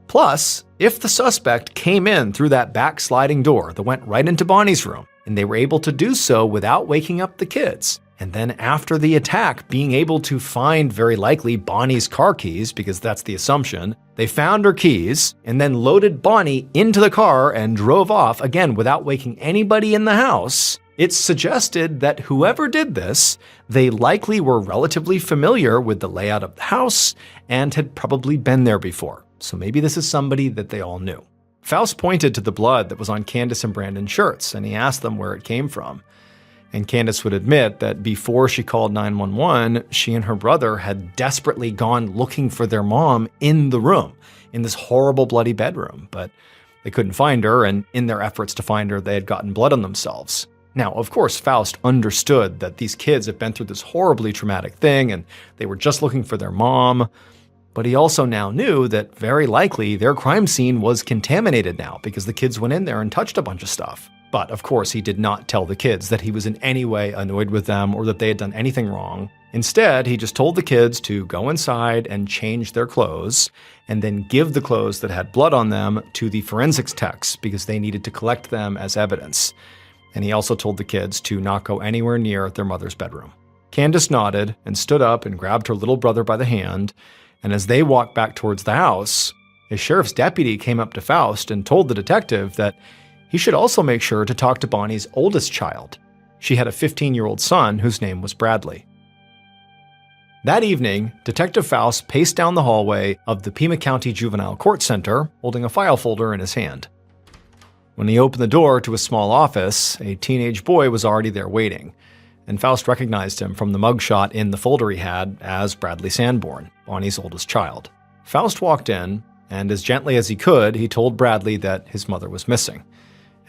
[SPEAKER 1] Plus, if the suspect came in through that back sliding door that went right into Bonnie's room, and they were able to do so without waking up the kids, and then after the attack being able to find very likely Bonnie's car keys, because that's the assumption, they found her keys and then loaded Bonnie into the car and drove off, again without waking anybody in the house, it suggested that whoever did this, they likely were relatively familiar with the layout of the house and had probably been there before. So maybe this is somebody that they all knew. Faust pointed to the blood that was on Candace and Brandon's shirts, and he asked them where it came from. And Candace would admit that before she called 911, she and her brother had desperately gone looking for their mom in the room, in this horrible bloody bedroom, but they couldn't find her, and in their efforts to find her, they had gotten blood on themselves. Now, of course, Faust understood that these kids had been through this horribly traumatic thing, and they were just looking for their mom, but he also now knew that very likely their crime scene was contaminated now because the kids went in there and touched a bunch of stuff. But of course, he did not tell the kids that he was in any way annoyed with them or that they had done anything wrong. Instead, he just told the kids to go inside and change their clothes, and then give the clothes that had blood on them to the forensics techs because they needed to collect them as evidence. And he also told the kids to not go anywhere near their mother's bedroom. Candace nodded and stood up and grabbed her little brother by the hand, and as they walked back towards the house, a sheriff's deputy came up to Faust and told the detective that he should also make sure to talk to Bonnie's oldest child. She had a 15-year-old son whose name was Bradley. That evening, Detective Faust paced down the hallway of the Pima County Juvenile Court Center, holding a file folder in his hand. When he opened the door to a small office, a teenage boy was already there waiting, and Faust recognized him from the mugshot in the folder he had as Bradley Sanborn, Bonnie's oldest child. Faust walked in, and as gently as he could, he told Bradley that his mother was missing.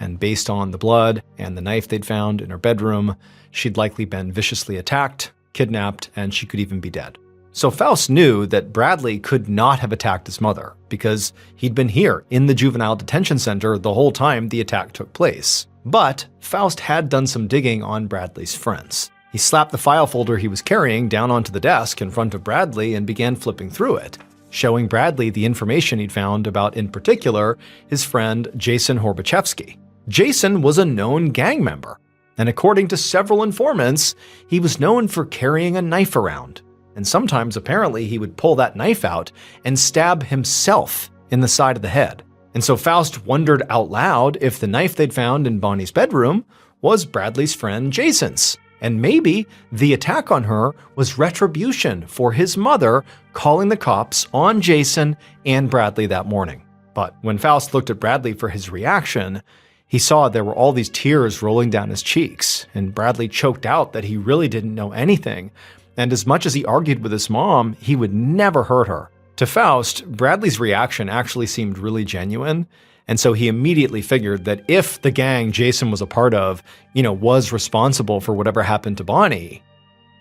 [SPEAKER 1] And based on the blood and the knife they'd found in her bedroom, she'd likely been viciously attacked, kidnapped, and she could even be dead. So Faust knew that Bradley could not have attacked his mother because he'd been here in the juvenile detention center the whole time the attack took place. But Faust had done some digging on Bradley's friends. He slapped the file folder he was carrying down onto the desk in front of Bradley and began flipping through it, showing Bradley the information he'd found about, in particular, his friend Jason Horbachevsky. Jason was a known gang member, and according to several informants, he was known for carrying a knife around. And sometimes, apparently, he would pull that knife out and stab himself in the side of the head. And so Faust wondered out loud if the knife they'd found in Bonnie's bedroom was Bradley's friend Jason's. And maybe the attack on her was retribution for his mother calling the cops on Jason and Bradley that morning. But when Faust looked at Bradley for his reaction, he saw there were all these tears rolling down his cheeks, and Bradley choked out that he really didn't know anything. And as much as he argued with his mom, he would never hurt her. To Faust, Bradley's reaction actually seemed really genuine, And so he immediately figured that if the gang Jason was a part of, was responsible for whatever happened to Bonnie,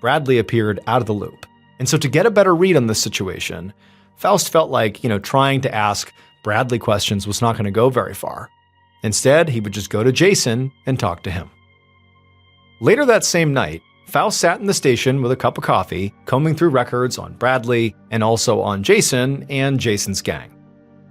[SPEAKER 1] Bradley appeared out of the loop. And so to get a better read on this situation, Faust felt like, trying to ask Bradley questions was not going to go very far. Instead, he would just go to Jason and talk to him. Later that same night, Faust sat in the station with a cup of coffee, combing through records on Bradley and also on Jason and Jason's gang.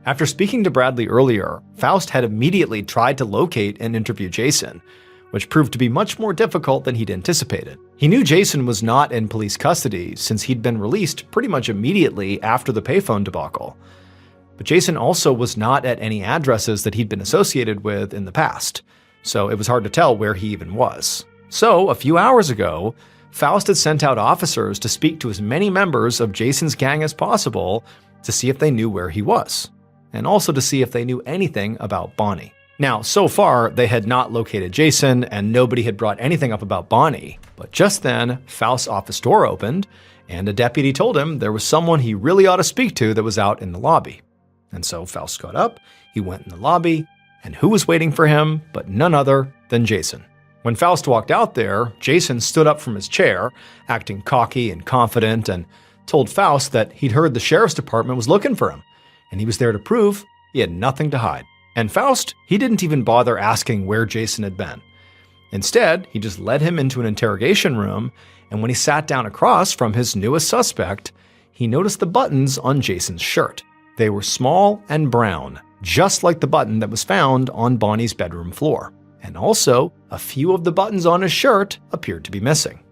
[SPEAKER 1] After speaking to Bradley earlier, Faust had immediately tried to locate and interview Jason, which proved to be much more difficult than he'd anticipated. He knew Jason was not in police custody since he'd been released pretty much immediately after the payphone debacle. But Jason also was not at any addresses that he'd been associated with in the past, so it was hard to tell where he even was. So, a few hours ago, Faust had sent out officers to speak to as many members of Jason's gang as possible to see if they knew where he was, and also to see if they knew anything about Bonnie. Now, so far, they had not located Jason, and nobody had brought anything up about Bonnie. But just then, Faust's office door opened, and a deputy told him there was someone he really ought to speak to that was out in the lobby. And so Faust got up, he went in the lobby, and who was waiting for him but none other than Jason. When Faust walked out there, Jason stood up from his chair, acting cocky and confident, and told Faust that he'd heard the sheriff's department was looking for him, and he was there to prove he had nothing to hide. And Faust, he didn't even bother asking where Jason had been. Instead, he just led him into an interrogation room, and when he sat down across from his newest suspect, he noticed the buttons on Jason's shirt. They were small and brown, just like the button that was found on Bonnie's bedroom floor. And also, a few of the buttons on his shirt appeared to be missing.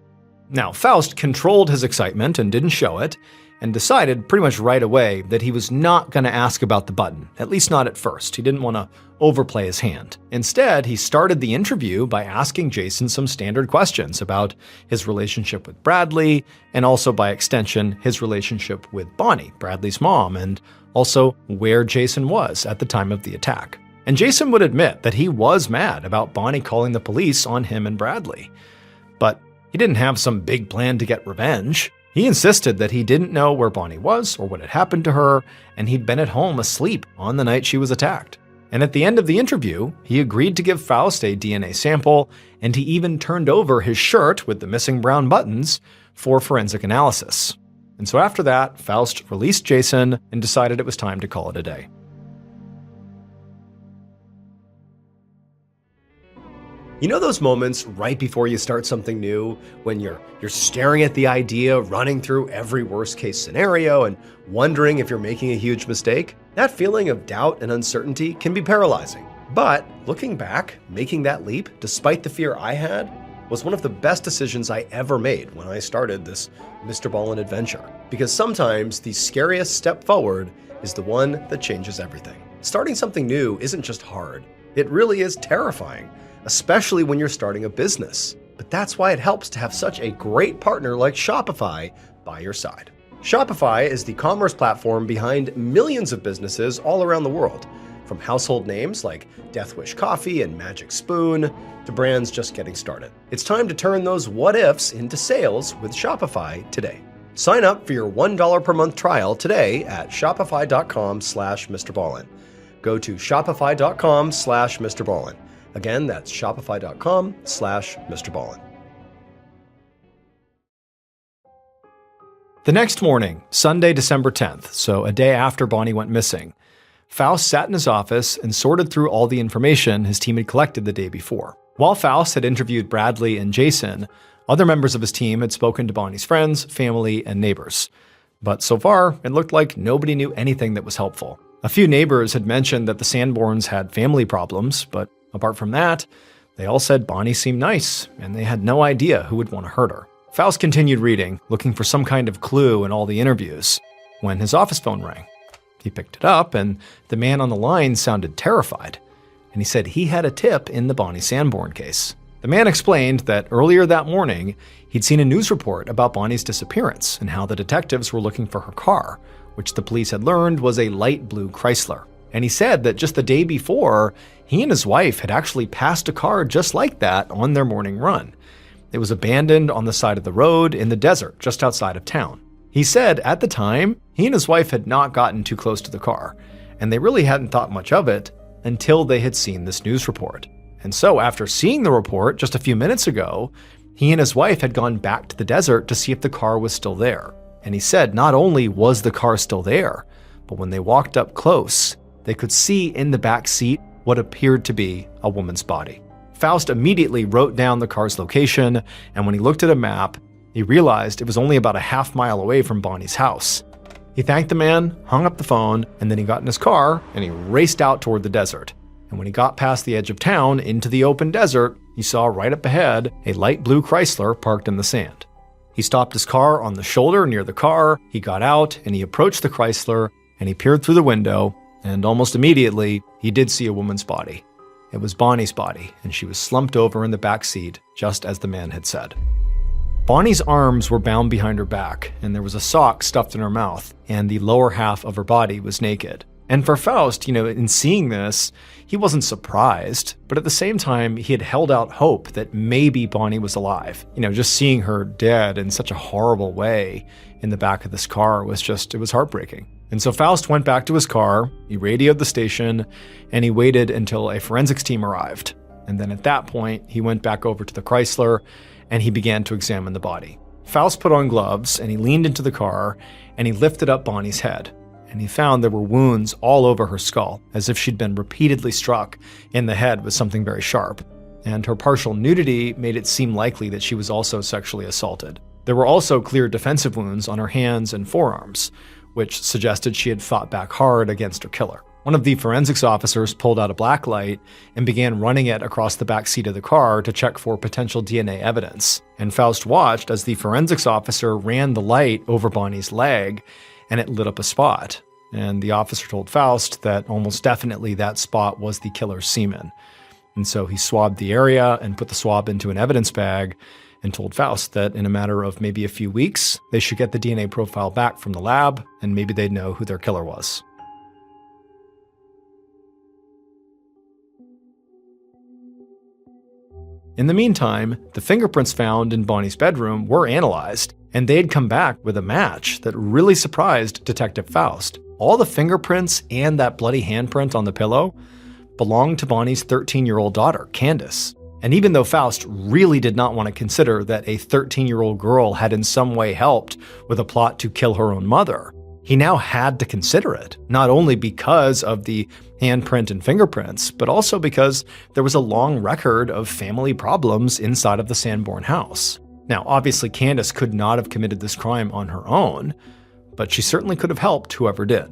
[SPEAKER 1] Now, Faust controlled his excitement and didn't show it, and decided pretty much right away that he was not going to ask about the button, at least not at first. He didn't want to overplay his hand. Instead, he started the interview by asking Jason some standard questions about his relationship with Bradley, and also by extension, his relationship with Bonnie, Bradley's mom, and also where Jason was at the time of the attack. And Jason would admit that he was mad about Bonnie calling the police on him and Bradley. But he didn't have some big plan to get revenge. He insisted that he didn't know where Bonnie was or what had happened to her, and he'd been at home asleep on the night she was attacked. And at the end of the interview, he agreed to give Faust a DNA sample, and he even turned over his shirt with the missing brown buttons for forensic analysis. And so after that, Faust released Jason and decided it was time to call it a day.
[SPEAKER 2] You know those moments right before you start something new, when you're staring at the idea, running through every worst-case scenario, and wondering if you're making a huge mistake? That feeling of doubt and uncertainty can be paralyzing. But looking back, making that leap, despite the fear I had, was one of the best decisions I ever made when I started this MrBallen adventure. Because sometimes the scariest step forward is the one that changes everything. Starting something new isn't just hard, it really is terrifying. Especially when you're starting a business. But that's why it helps to have such a great partner like Shopify by your side. Shopify is the commerce platform behind millions of businesses all around the world, from household names like Death Wish Coffee and Magic Spoon to brands just getting started. It's time to turn those what-ifs into sales with Shopify today. Sign up for your $1 per month trial today at shopify.com/MrBallen. Go to shopify.com/MrBallen. Again, that's shopify.com/MrBallen.
[SPEAKER 1] The next morning, Sunday, December 10th, so a day after Bonnie went missing, Faust sat in his office and sorted through all the information his team had collected the day before. While Faust had interviewed Bradley and Jason, other members of his team had spoken to Bonnie's friends, family, and neighbors. But so far, it looked like nobody knew anything that was helpful. A few neighbors had mentioned that the Sanborns had family problems, but apart from that, they all said Bonnie seemed nice, and they had no idea who would want to hurt her. Faust continued reading, looking for some kind of clue in all the interviews, when his office phone rang. He picked it up, and the man on the line sounded terrified, and he said he had a tip in the Bonnie Sanborn case. The man explained that earlier that morning, he'd seen a news report about Bonnie's disappearance and how the detectives were looking for her car, which the police had learned was a light blue Chrysler. And he said that just the day before, he and his wife had actually passed a car just like that on their morning run. It was abandoned on the side of the road in the desert just outside of town. He said at the time, he and his wife had not gotten too close to the car, and they really hadn't thought much of it
[SPEAKER 2] until they had seen this news report. And so after seeing the report just a few minutes ago, he and his wife had gone back to the desert to see if the car was still there. And he said not only was the car still there, but when they walked up close, they could see in the back seat what appeared to be a woman's body. Faust immediately wrote down the car's location, and when he looked at a map, he realized it was only about a half-mile away from Bonnie's house. He thanked the man, hung up the phone, and then he got in his car and he raced out toward the desert. And when he got past the edge of town into the open desert, he saw right up ahead a light blue Chrysler parked in the sand. He stopped his car on the shoulder near the car, he got out, and he approached the Chrysler, and he peered through the window, and almost immediately, he did see a woman's body. It was Bonnie's body, and she was slumped over in the back seat, just as the man had said. Bonnie's arms were bound behind her back, and there was a sock stuffed in her mouth, and the lower half of her body was naked. And for Faust, in seeing this, he wasn't surprised, but at the same time, he had held out hope that maybe Bonnie was alive. Just seeing her dead in such a horrible way in the back of this car it was heartbreaking. And so Faust went back to his car, he radioed the station, and he waited until a forensics team arrived. And then at that point, he went back over to the Chrysler, and he began to examine the body. Faust put on gloves, and he leaned into the car, and he lifted up Bonnie's head. And he found there were wounds all over her skull, as if she'd been repeatedly struck in the head with something very sharp. And her partial nudity made it seem likely that she was also sexually assaulted. There were also clear defensive wounds on her hands and forearms, which suggested she had fought back hard against her killer. One of the forensics officers pulled out a black light and began running it across the back seat of the car to check for potential DNA evidence. And Faust watched as the forensics officer ran the light over Bonnie's leg, and it lit up a spot. And the officer told Faust that almost definitely that spot was the killer's semen. And so he swabbed the area and put the swab into an evidence bag and told Faust that in a matter of maybe a few weeks, they should get the DNA profile back from the lab, and maybe they'd know who their killer was. In the meantime, the fingerprints found in Bonnie's bedroom were analyzed, and they had come back with a match that really surprised Detective Faust. All the fingerprints and that bloody handprint on the pillow belonged to Bonnie's 13-year-old daughter, Candace. And even though Faust really did not want to consider that a 13-year-old girl had in some way helped with a plot to kill her own mother, he now had to consider it, not only because of the handprint and fingerprints, but also because there was a long record of family problems inside of the Sanborn house. Now, obviously, Candace could not have committed this crime on her own, but she certainly could have helped whoever did.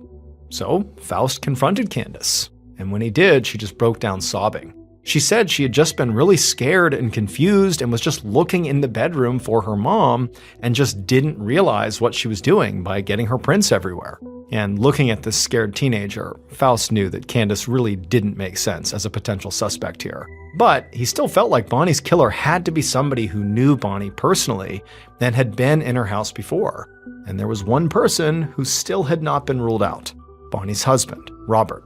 [SPEAKER 2] So, Faust confronted Candace, and when he did, she just broke down sobbing. She said she had just been really scared and confused and was just looking in the bedroom for her mom and just didn't realize what she was doing by getting her prints everywhere. And looking at this scared teenager, Faust knew that Candace really didn't make sense as a potential suspect here. But he still felt like Bonnie's killer had to be somebody who knew Bonnie personally and had been in her house before. And there was one person who still had not been ruled out: Bonnie's husband, Robert.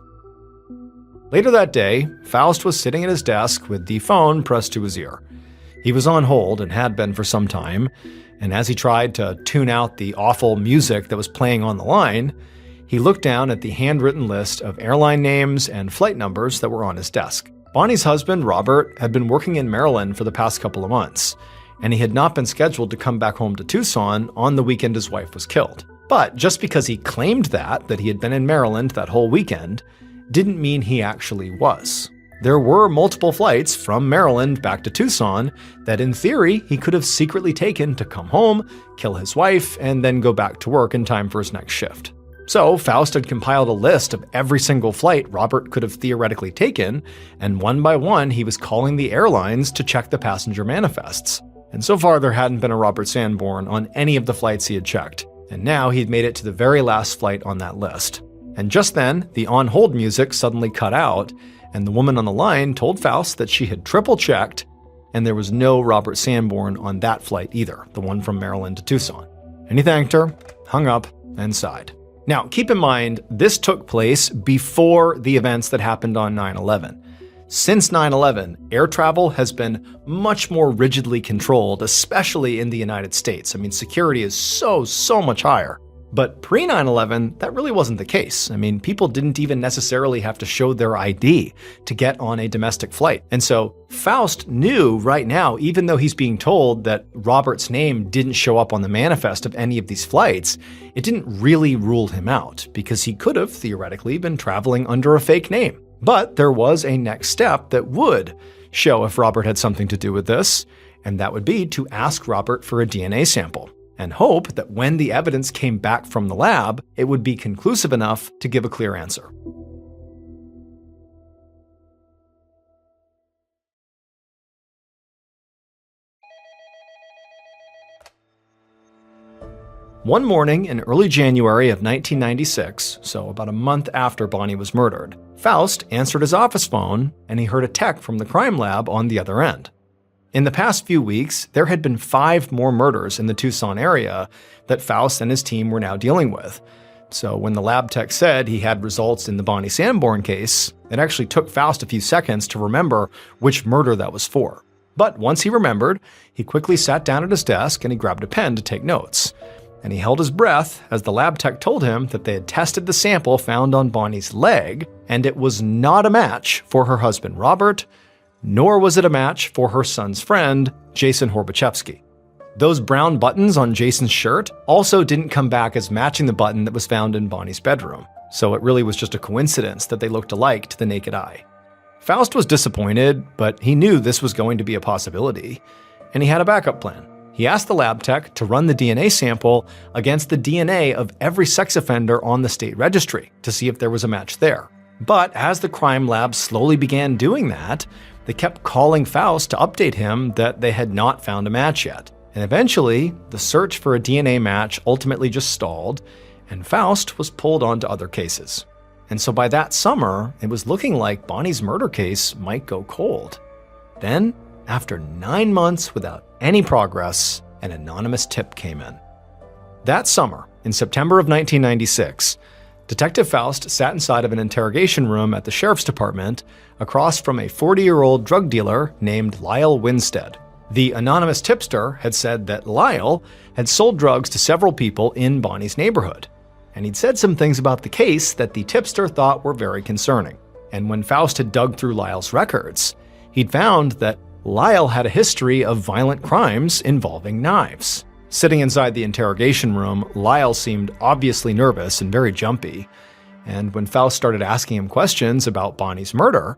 [SPEAKER 2] Later that day, Faust was sitting at his desk with the phone pressed to his ear. He was on hold and had been for some time, and as he tried to tune out the awful music that was playing on the line, he looked down at the handwritten list of airline names and flight numbers that were on his desk. Bonnie's husband, Robert, had been working in Maryland for the past couple of months, and he had not been scheduled to come back home to Tucson on the weekend his wife was killed. But just because he claimed that he had been in Maryland that whole weekend, didn't mean he actually was. There were multiple flights from Maryland back to Tucson that in theory he could have secretly taken to come home, kill his wife, and then go back to work in time for his next shift. So Faust had compiled a list of every single flight Robert could have theoretically taken, and one by one he was calling the airlines to check the passenger manifests. And so far there hadn't been a Robert Sanborn on any of the flights he had checked, and now he'd made it to the very last flight on that list. And just then, the on-hold music suddenly cut out, and the woman on the line told Faust that she had triple-checked, and there was no Robert Sanborn on that flight either, the one from Maryland to Tucson. And he thanked her, hung up, and sighed. Now, keep in mind, this took place before the events that happened on 9/11. Since 9/11, air travel has been much more rigidly controlled, especially in the United States. I mean, security is so much higher.
[SPEAKER 1] But pre 9/11, that really wasn't the case. I mean, people didn't even necessarily have to show their ID to get on a domestic flight. And so Faust knew right now, even though he's being told that Robert's name didn't show up on the manifest of any of these flights, it didn't really rule him out, because he could have theoretically been traveling under a fake name. But there was a next step that would show if Robert had something to do with this, and that would be to ask Robert for a DNA sample, and hope that when the evidence came back from the lab, it would be conclusive enough to give a clear answer. One morning in early January of 1996, so about a month after Bonnie was murdered, Faust answered his office phone and he heard a tech from the crime lab on the other end. In the past few weeks, there had been 5 more murders in the Tucson area that Faust and his team were now dealing with. So when the lab tech said he had results in the Bonnie Sanborn case, it actually took Faust a few seconds to remember which murder that was for. But once he remembered, he quickly sat down at his desk and he grabbed a pen to take notes. And he held his breath as the lab tech told him that they had tested the sample found on Bonnie's leg, and it was not a match for her husband Robert, nor was it a match for her son's friend, Jason Horbachevsky. Those brown buttons on Jason's shirt also didn't come back as matching the button that was found in Bonnie's bedroom, so it really was just a coincidence that they looked alike to the naked eye. Faust was disappointed, but he knew this was going to be a possibility, and he had a backup plan. He asked the lab tech to run the DNA sample against the DNA of every sex offender on the state registry to see if there was a match there. But as the crime lab slowly began doing that, they kept calling Faust to update him that they had not found a match yet. And eventually, the search for a DNA match ultimately just stalled, and Faust was pulled onto other cases. And so by that summer, it was looking like Bonnie's murder case might go cold. Then, after 9 months without any progress, an anonymous tip came in. That summer, in September of 1996, Detective Faust sat inside of an interrogation room at the sheriff's department across from a 40-year-old drug dealer named Lyle Winstead. The anonymous tipster had said that Lyle had sold drugs to several people in Bonnie's neighborhood, and he'd said some things about the case that the tipster thought were very concerning. And when Faust had dug through Lyle's records, he'd found that Lyle had a history of violent crimes involving knives. Sitting inside the interrogation room, Lyle seemed obviously nervous and very jumpy, and when Faust started asking him questions about Bonnie's murder,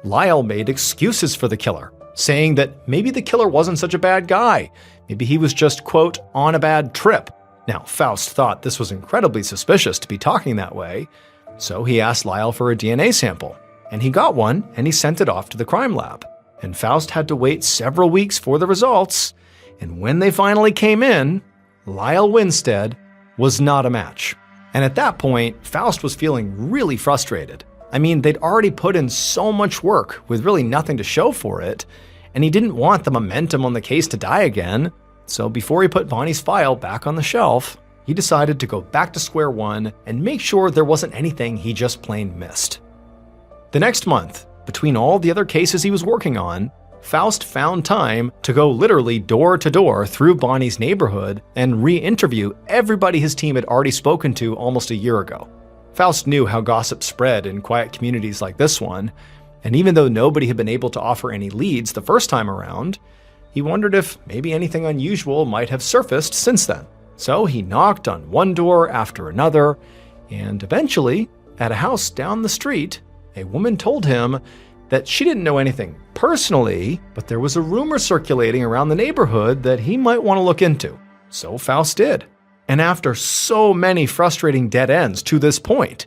[SPEAKER 1] Lyle made excuses for the killer, saying that maybe the killer wasn't such a bad guy, maybe he was just, quote, on a bad trip. Now, Faust thought this was incredibly suspicious to be talking that way, so he asked Lyle for a DNA sample, and he got one, and he sent it off to the crime lab. And Faust had to wait several weeks for the results, and when they finally came in, Lyle Winstead was not a match. And at that point, Faust was feeling really frustrated. I mean, they'd already put in so much work with really nothing to show for it, and he didn't want the momentum on the case to die again. So before he put Bonnie's file back on the shelf, he decided to go back to square one and make sure there wasn't anything he just plain missed. The next month, between all the other cases he was working on, Faust found time to go literally door to door through Bonnie's neighborhood and re-interview everybody his team had already spoken to almost a year ago. Faust knew how gossip spread in quiet communities like this one, and even though nobody had been able to offer any leads the first time around, he wondered if maybe anything unusual might have surfaced since then. So he knocked on one door after another, and eventually, at a house down the street, a woman told him that she didn't know anything personally, but there was a rumor circulating around the neighborhood that he might want to look into. So Faust did. And after so many frustrating dead ends to this point,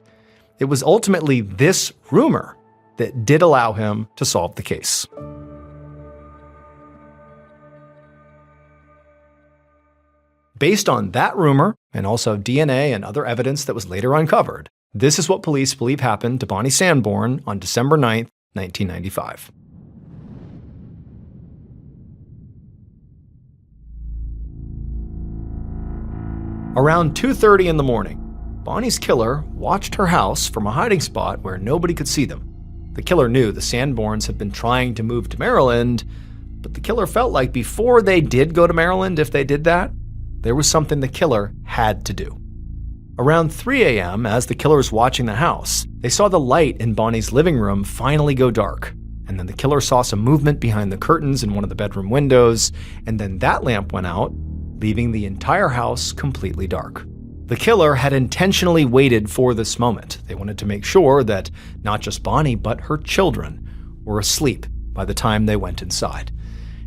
[SPEAKER 1] it was ultimately this rumor that did allow him to solve the case. Based on that rumor, and also DNA and other evidence that was later uncovered, this is what police believe happened to Bonnie Sanborn on December 9th, 1995. Around 2:30 in the morning, Bonnie's killer watched her house from a hiding spot where nobody could see them. The killer knew the Sanborns had been trying to move to Maryland, but the killer felt like before they did go to Maryland, if they did that, there was something the killer had to do. Around 3 a.m., as the killer was watching the house, they saw the light in Bonnie's living room finally go dark. And then the killer saw some movement behind the curtains in one of the bedroom windows, and then that lamp went out, leaving the entire house completely dark. The killer had intentionally waited for this moment. They wanted to make sure that not just Bonnie, but her children were asleep by the time they went inside.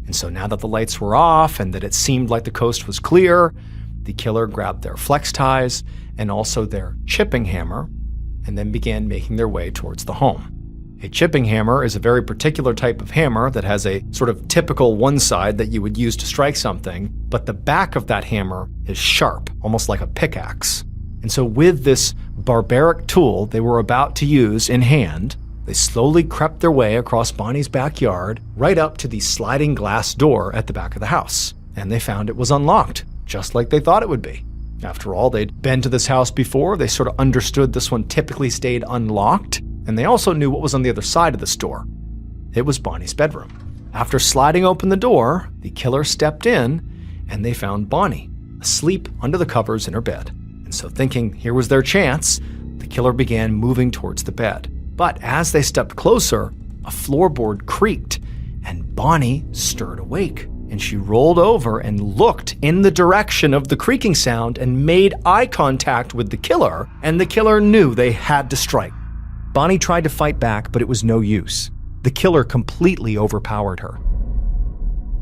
[SPEAKER 1] And so now that the lights were off and that it seemed like the coast was clear, the killer grabbed their flex ties and also their chipping hammer and then began making their way towards the home. A chipping hammer is a very particular type of hammer that has a sort of typical one side that you would use to strike something, but the back of that hammer is sharp, almost like a pickaxe. And so with this barbaric tool they were about to use in hand, they slowly crept their way across Bonnie's backyard right up to the sliding glass door at the back of the house. And they found it was unlocked, just like they thought it would be. After all, they'd been to this house before, they sort of understood this one typically stayed unlocked, and they also knew what was on the other side of this door. It was Bonnie's bedroom. After sliding open the door, the killer stepped in, and they found Bonnie, asleep under the covers in her bed. And so thinking here was their chance, the killer began moving towards the bed. But as they stepped closer, a floorboard creaked, and Bonnie stirred awake. And she rolled over and looked in the direction of the creaking sound and made eye contact with the killer, and the killer knew they had to strike. Bonnie tried to fight back, but it was no use. The killer completely overpowered her.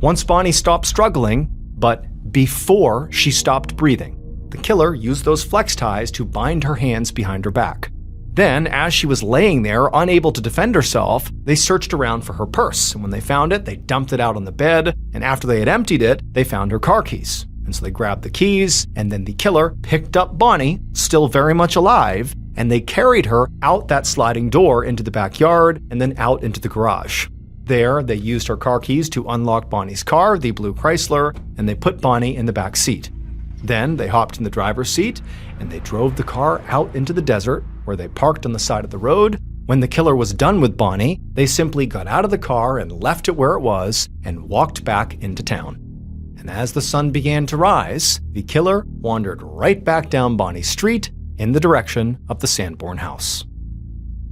[SPEAKER 1] Once Bonnie stopped struggling, but before she stopped breathing, the killer used those flex ties to bind her hands behind her back. Then, as she was laying there, unable to defend herself, they searched around for her purse, and when they found it, they dumped it out on the bed, and after they had emptied it, they found her car keys. And so they grabbed the keys, and then the killer picked up Bonnie, still very much alive, and they carried her out that sliding door into the backyard and then out into the garage. There, they used her car keys to unlock Bonnie's car, the blue Chrysler, and they put Bonnie in the back seat. Then they hopped in the driver's seat and they drove the car out into the desert where they parked on the side of the road. When the killer was done with Bonnie, they simply got out of the car and left it where it was and walked back into town. And as the sun began to rise, the killer wandered right back down Bonnie Street in the direction of the Sanborn house.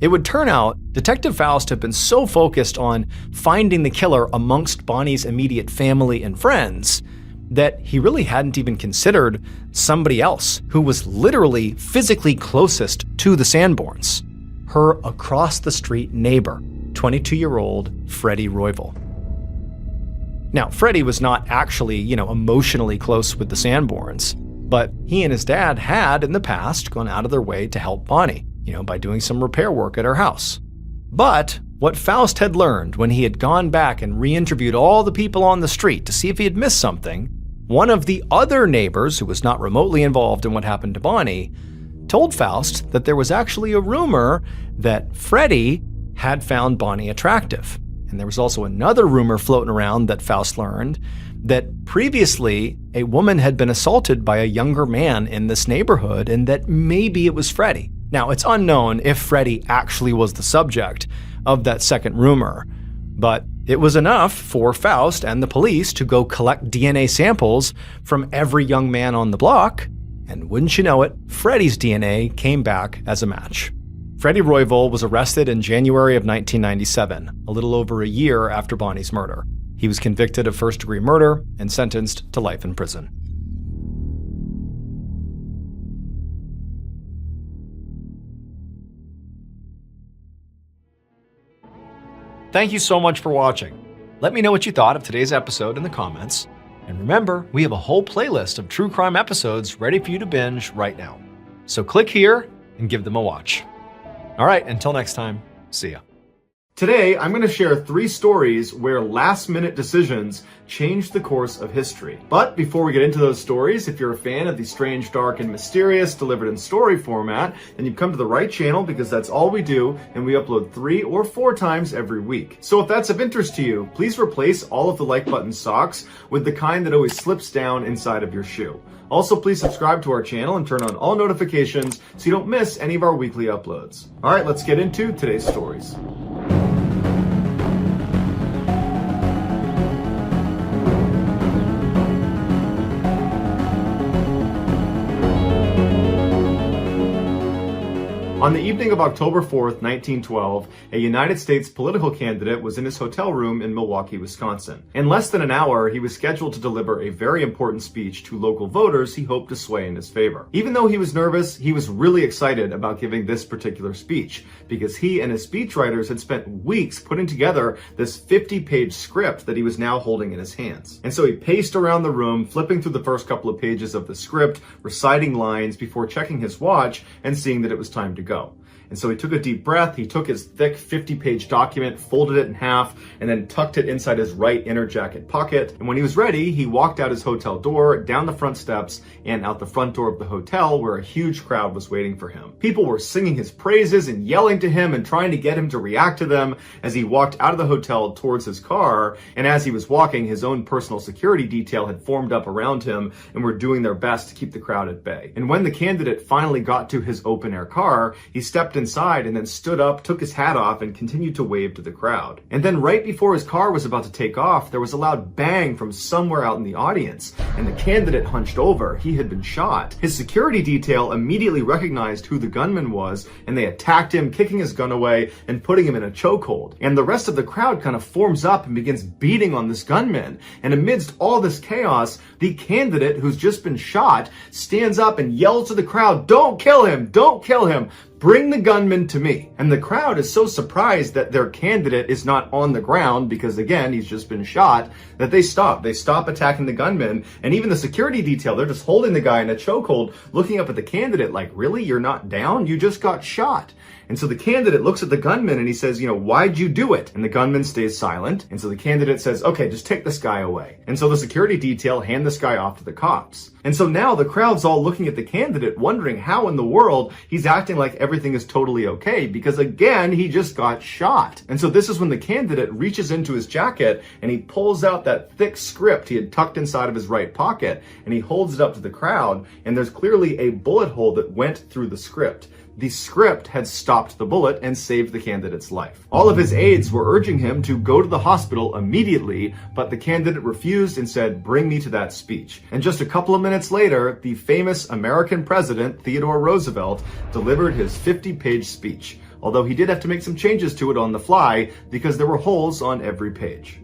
[SPEAKER 1] It would turn out Detective Faust had been so focused on finding the killer amongst Bonnie's immediate family and friends that he really hadn't even considered somebody else who was literally physically closest to the Sanborns, her across-the-street neighbor, 22-year-old Freddie Royval. Now, Freddie was not actually, emotionally close with the Sanborns, but he and his dad had, in the past, gone out of their way to help Bonnie, by doing some repair work at her house. But what Faust had learned when he had gone back and re-interviewed all the people on the street to see if he had missed something, one of the other neighbors, who was not remotely involved in what happened to Bonnie, told Faust that there was actually a rumor that Freddie had found Bonnie attractive. And there was also another rumor floating around that Faust learned that previously a woman had been assaulted by a younger man in this neighborhood and that maybe it was Freddie. Now, it's unknown if Freddie actually was the subject of that second rumor, but it was enough for Faust and the police to go collect DNA samples from every young man on the block, and wouldn't you know it, Freddie's DNA came back as a match. Freddie Royval was arrested in January of 1997, a little over a year after Bonnie's murder. He was convicted of first-degree murder and sentenced to life in prison. Thank you so much for watching. Let me know what you thought of today's episode in the comments. And remember, we have a whole playlist of true crime episodes ready for you to binge right now. So click here and give them a watch. All right, until next time, see ya. Today, I'm going to share 3 stories where last-minute decisions changed the course of history. But before we get into those stories, if you're a fan of the strange, dark, and mysterious delivered in story format, then you've come to the right channel because that's all we do, and we upload 3 or 4 times every week. So if that's of interest to you, please replace all of the like button socks with the kind that always slips down inside of your shoe. Also, please subscribe to our channel and turn on all notifications so you don't miss any of our weekly uploads. All right, let's get into today's stories. On the evening of October 4th, 1912, a United States political candidate was in his hotel room in Milwaukee, Wisconsin. In less than an hour, he was scheduled to deliver a very important speech to local voters he hoped to sway in his favor. Even though he was nervous, he was really excited about giving this particular speech, because he and his speechwriters had spent weeks putting together this 50-page script that he was now holding in his hands. And so he paced around the room, flipping through the first couple of pages of the script, reciting lines before checking his watch and seeing that it was time to go. And so he took a deep breath, he took his thick 50-page document, folded it in half, and then tucked it inside his right inner jacket pocket. And when he was ready, he walked out his hotel door, down the front steps, and out the front door of the hotel where a huge crowd was waiting for him. People were singing his praises and yelling to him and trying to get him to react to them as he walked out of the hotel towards his car. And as he was walking, his own personal security detail had formed up around him and were doing their best to keep the crowd at bay. And when the candidate finally got to his open-air car, he stepped inside and then stood up, took his hat off, and continued to wave to the crowd. And then right before his car was about to take off, there was a loud bang from somewhere out in the audience, and the candidate hunched over. He had been shot. His security detail immediately recognized who the gunman was, and they attacked him, kicking his gun away and putting him in a chokehold. And the rest of the crowd kind of forms up and begins beating on this gunman. And amidst all this chaos, the candidate who's just been shot stands up and yells to the crowd, "Don't kill him! Don't kill him! Bring the gunman to me." And the crowd is so surprised that their candidate is not on the ground, because again, he's just been shot, that they stop. They stop attacking the gunman. And even the security detail, they're just holding the guy in a chokehold, looking up at the candidate like, really? You're not down? You just got shot. And so the candidate looks at the gunman and he says, "Why'd you do it?" And the gunman stays silent. And so the candidate says, "Okay, just take this guy away." And so the security detail hand this guy off to the cops. And so now the crowd's all looking at the candidate, wondering how in the world he's acting like everything is totally okay, because again, he just got shot. And so this is when the candidate reaches into his jacket and he pulls out that thick script he had tucked inside of his right pocket, and he holds it up to the crowd, and there's clearly a bullet hole that went through the script. The script had stopped the bullet and saved the candidate's life. All of his aides were urging him to go to the hospital immediately, but the candidate refused and said, "Bring me to that speech." And just a couple of minutes later, the famous American president, Theodore Roosevelt, delivered his 50-page speech, although he did have to make some changes to it on the fly because there were holes on every page.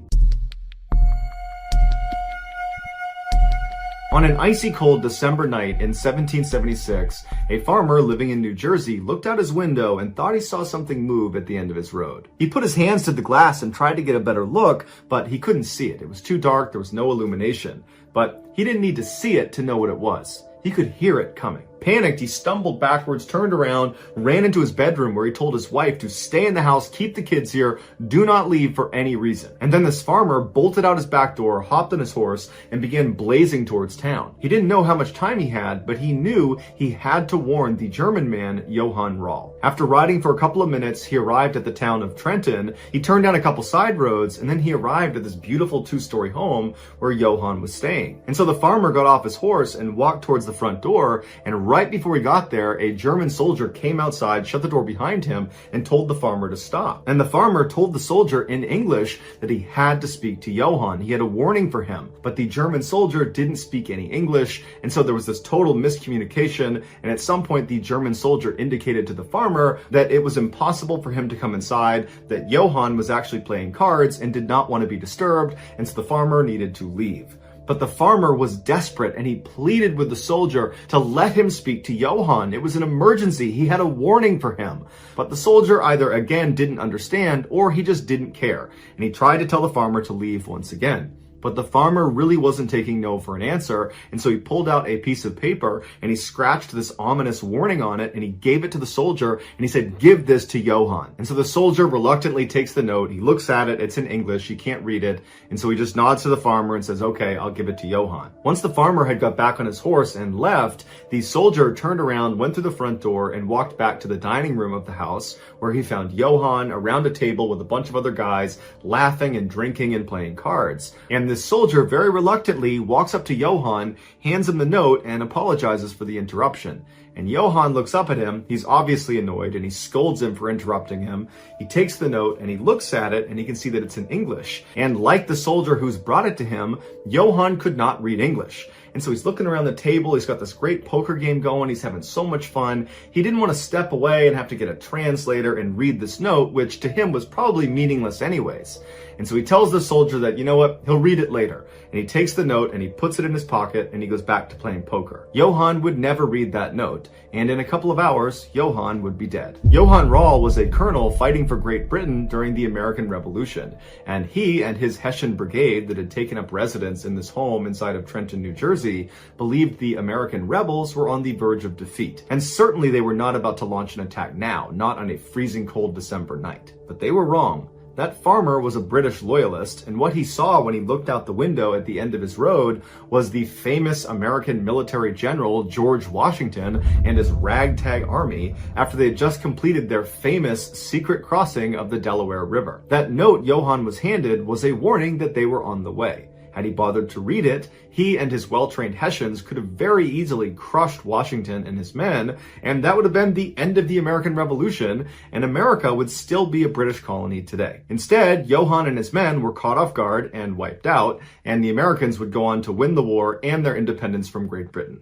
[SPEAKER 1] On an icy cold December night in 1776, a farmer living in New Jersey looked out his window and thought he saw something move at the end of his road. He put his hands to the glass and tried to get a better look, but he couldn't see it. It was too dark, there was no illumination. But he didn't need to see it to know what it was. He could hear it coming. Panicked, he stumbled backwards, turned around, ran into his bedroom where he told his wife to stay in the house, keep the kids here, do not leave for any reason. And then this farmer bolted out his back door, hopped on his horse, and began blazing towards town. He didn't know how much time he had, but he knew he had to warn the German man, Johann Rahl. After riding for a couple of minutes, he arrived at the town of Trenton. He turned down a couple side roads, and then he arrived at this beautiful 2-story home where Johann was staying. And so the farmer got off his horse and walked towards the front door, and right before he got there, a German soldier came outside, shut the door behind him, and told the farmer to stop. And the farmer told the soldier in English that he had to speak to Johann. He had a warning for him, but the German soldier didn't speak any English, and so there was this total miscommunication, and at some point the German soldier indicated to the farmer that it was impossible for him to come inside, that Johann was actually playing cards and did not want to be disturbed, and so the farmer needed to leave. But the farmer was desperate and he pleaded with the soldier to let him speak to Johann. It was an emergency. He had a warning for him. But the soldier either again didn't understand or he just didn't care. And he tried to tell the farmer to leave once again. But the farmer really wasn't taking no for an answer, and so he pulled out a piece of paper and he scratched this ominous warning on it and he gave it to the soldier and he said, "Give this to Johann." And so the soldier reluctantly takes the note, he looks at it, it's in English, he can't read it, and so he just nods to the farmer and says, "Okay, I'll give it to Johann." Once the farmer had got back on his horse and left, the soldier turned around, went through the front door, and walked back to the dining room of the house, where he found Johann around a table with a bunch of other guys, laughing and drinking and playing cards. And this soldier very reluctantly walks up to Johann, hands him the note, and apologizes for the interruption. And Johann looks up at him. He's obviously annoyed and he scolds him for interrupting him. He takes the note and he looks at it and he can see that it's in English. And like the soldier who's brought it to him, Johann could not read English. And so he's looking around the table. He's got this great poker game going. He's having so much fun. He didn't want to step away and have to get a translator and read this note, which to him was probably meaningless anyways. And so he tells the soldier that, you know what, he'll read it later. And he takes the note and he puts it in his pocket and he goes back to playing poker. Johann would never read that note. And in a couple of hours, Johann would be dead. Johann Rall was a colonel fighting for Great Britain during the American Revolution. And he and his Hessian brigade that had taken up residence in this home inside of Trenton, New Jersey, believed the American rebels were on the verge of defeat. And certainly they were not about to launch an attack now, not on a freezing cold December night. But they were wrong. That farmer was a British loyalist, and what he saw when he looked out the window at the end of his road was the famous American military general George Washington and his ragtag army after they had just completed their famous secret crossing of the Delaware River. That note Johann was handed was a warning that they were on the way. Had he bothered to read it, he and his well-trained Hessians could have very easily crushed Washington and his men, and that would have been the end of the American Revolution, and America would still be a British colony today. Instead, Johann and his men were caught off guard and wiped out, and the Americans would go on to win the war and their independence from Great Britain.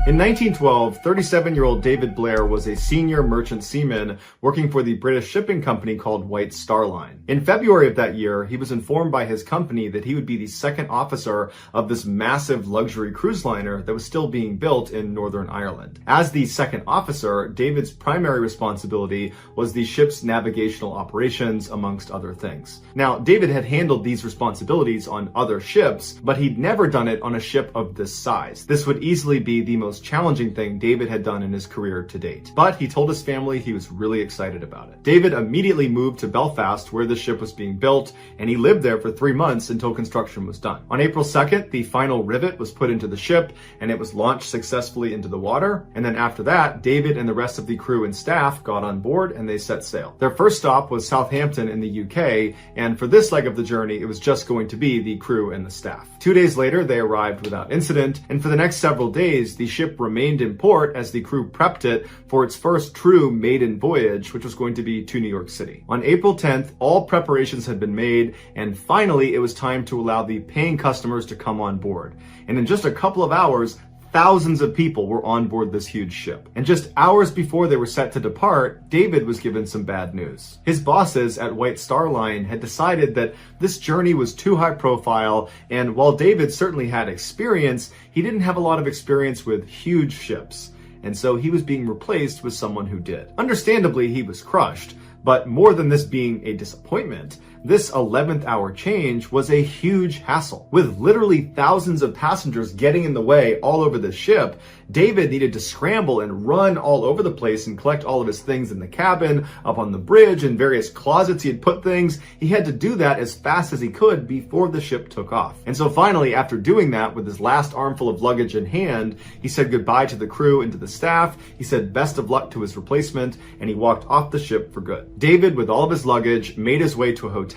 [SPEAKER 1] In 1912, 37-year-old David Blair was a senior merchant seaman working for the British shipping company called White Star Line. In February of that year, he was informed by his company that he would be the second officer of this massive luxury cruise liner that was still being built in Northern Ireland. As the second officer, David's primary responsibility was the ship's navigational operations, amongst other things. Now, David had handled these responsibilities on other ships, but he'd never done it on a ship of this size. This would easily be the most challenging thing David had done in his career to date. But he told his family he was really excited about it. David immediately moved to Belfast, where the ship was being built, and he lived there for 3 months until construction was done. On April 2nd, the final rivet was put into the ship, and it was launched successfully into the water. And then after that, David and the rest of the crew and staff got on board and they set sail. Their first stop was Southampton in the UK, and for this leg of the journey, it was just going to be the crew and the staff. 2 days later, they arrived without incident, and for the next several days, the ship remained in port as the crew prepped it for its first true maiden voyage, which was going to be to New York City. On April 10th, all preparations had been made, and finally it was time to allow the paying customers to come on board. And in just a couple of hours, thousands of people were on board this huge ship. And just hours before they were set to depart, David was given some bad news. His bosses at White Star Line had decided that this journey was too high profile, and while David certainly had experience, he didn't have a lot of experience with huge ships. And so he was being replaced with someone who did. Understandably, he was crushed, but more than this being a disappointment, this 11th hour change was a huge hassle. With literally thousands of passengers getting in the way all over the ship, David needed to scramble and run all over the place and collect all of his things in the cabin, up on the bridge, in various closets he had put things. He had to do that as fast as he could before the ship took off. And so finally, after doing that with his last armful of luggage in hand, he said goodbye to the crew and to the staff. He said best of luck to his replacement, and he walked off the ship for good. David, with all of his luggage, made his way to a hotel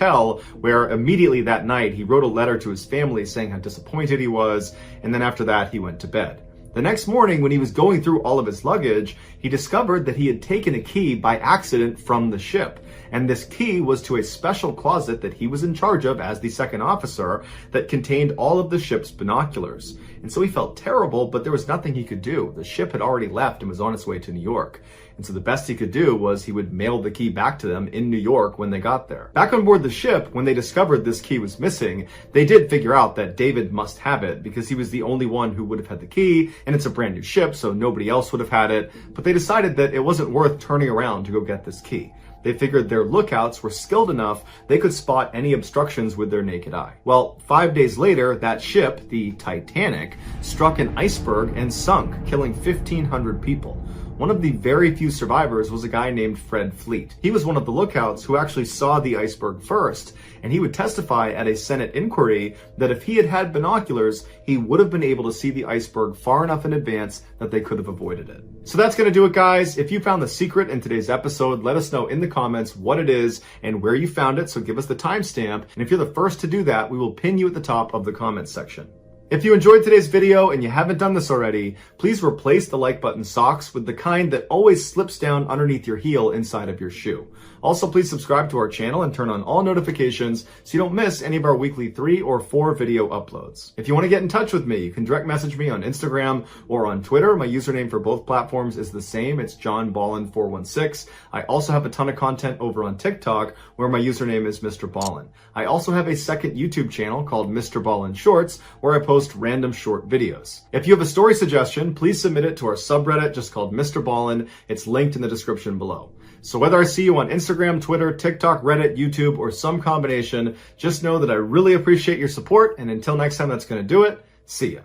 [SPEAKER 1] where immediately that night he wrote a letter to his family saying how disappointed he was, and then after that he went to bed. The next morning, when he was going through all of his luggage, he discovered that he had taken a key by accident from the ship. And this key was to a special closet that he was in charge of as the second officer that contained all of the ship's binoculars. And so he felt terrible, but there was nothing he could do. The ship had already left and was on its way to New York. And so the best he could do was he would mail the key back to them in New York when they got there. Back on board the ship, when they discovered this key was missing, they did figure out that David must have it because he was the only one who would have had the key, and it's a brand new ship, so nobody else would have had it. But they decided that it wasn't worth turning around to go get this key. They figured their lookouts were skilled enough they could spot any obstructions with their naked eye. Well, 5 days later, that ship, the Titanic, struck an iceberg and sunk, killing 1,500 people. One of the very few survivors was a guy named Fred Fleet. He was one of the lookouts who actually saw the iceberg first, and he would testify at a Senate inquiry that if he had had binoculars, he would have been able to see the iceberg far enough in advance that they could have avoided it. So that's going to do it, guys. If you found the secret in today's episode, let us know in the comments what it is and where you found it, so give us the timestamp. And if you're the first to do that, we will pin you at the top of the comments section. If you enjoyed today's video and you haven't done this already, please replace the like button socks with the kind that always slips down underneath your heel inside of your shoe. Also, please subscribe to our channel and turn on all notifications so you don't miss any of our weekly 3 or 4 video uploads. If you want to get in touch with me, you can direct message me on Instagram or on Twitter. My username for both platforms is the same. It's JohnBallen416. I also have a ton of content over on TikTok where my username is MrBallen. I also have a second YouTube channel called MrBallen Shorts where I post random short videos. If you have a story suggestion, please submit it to our subreddit just called MrBallen. It's linked in the description below. So whether I see you on Instagram, Twitter, TikTok, Reddit, YouTube, or some combination, just know that I really appreciate your support, and until next time, that's going to do it. See ya.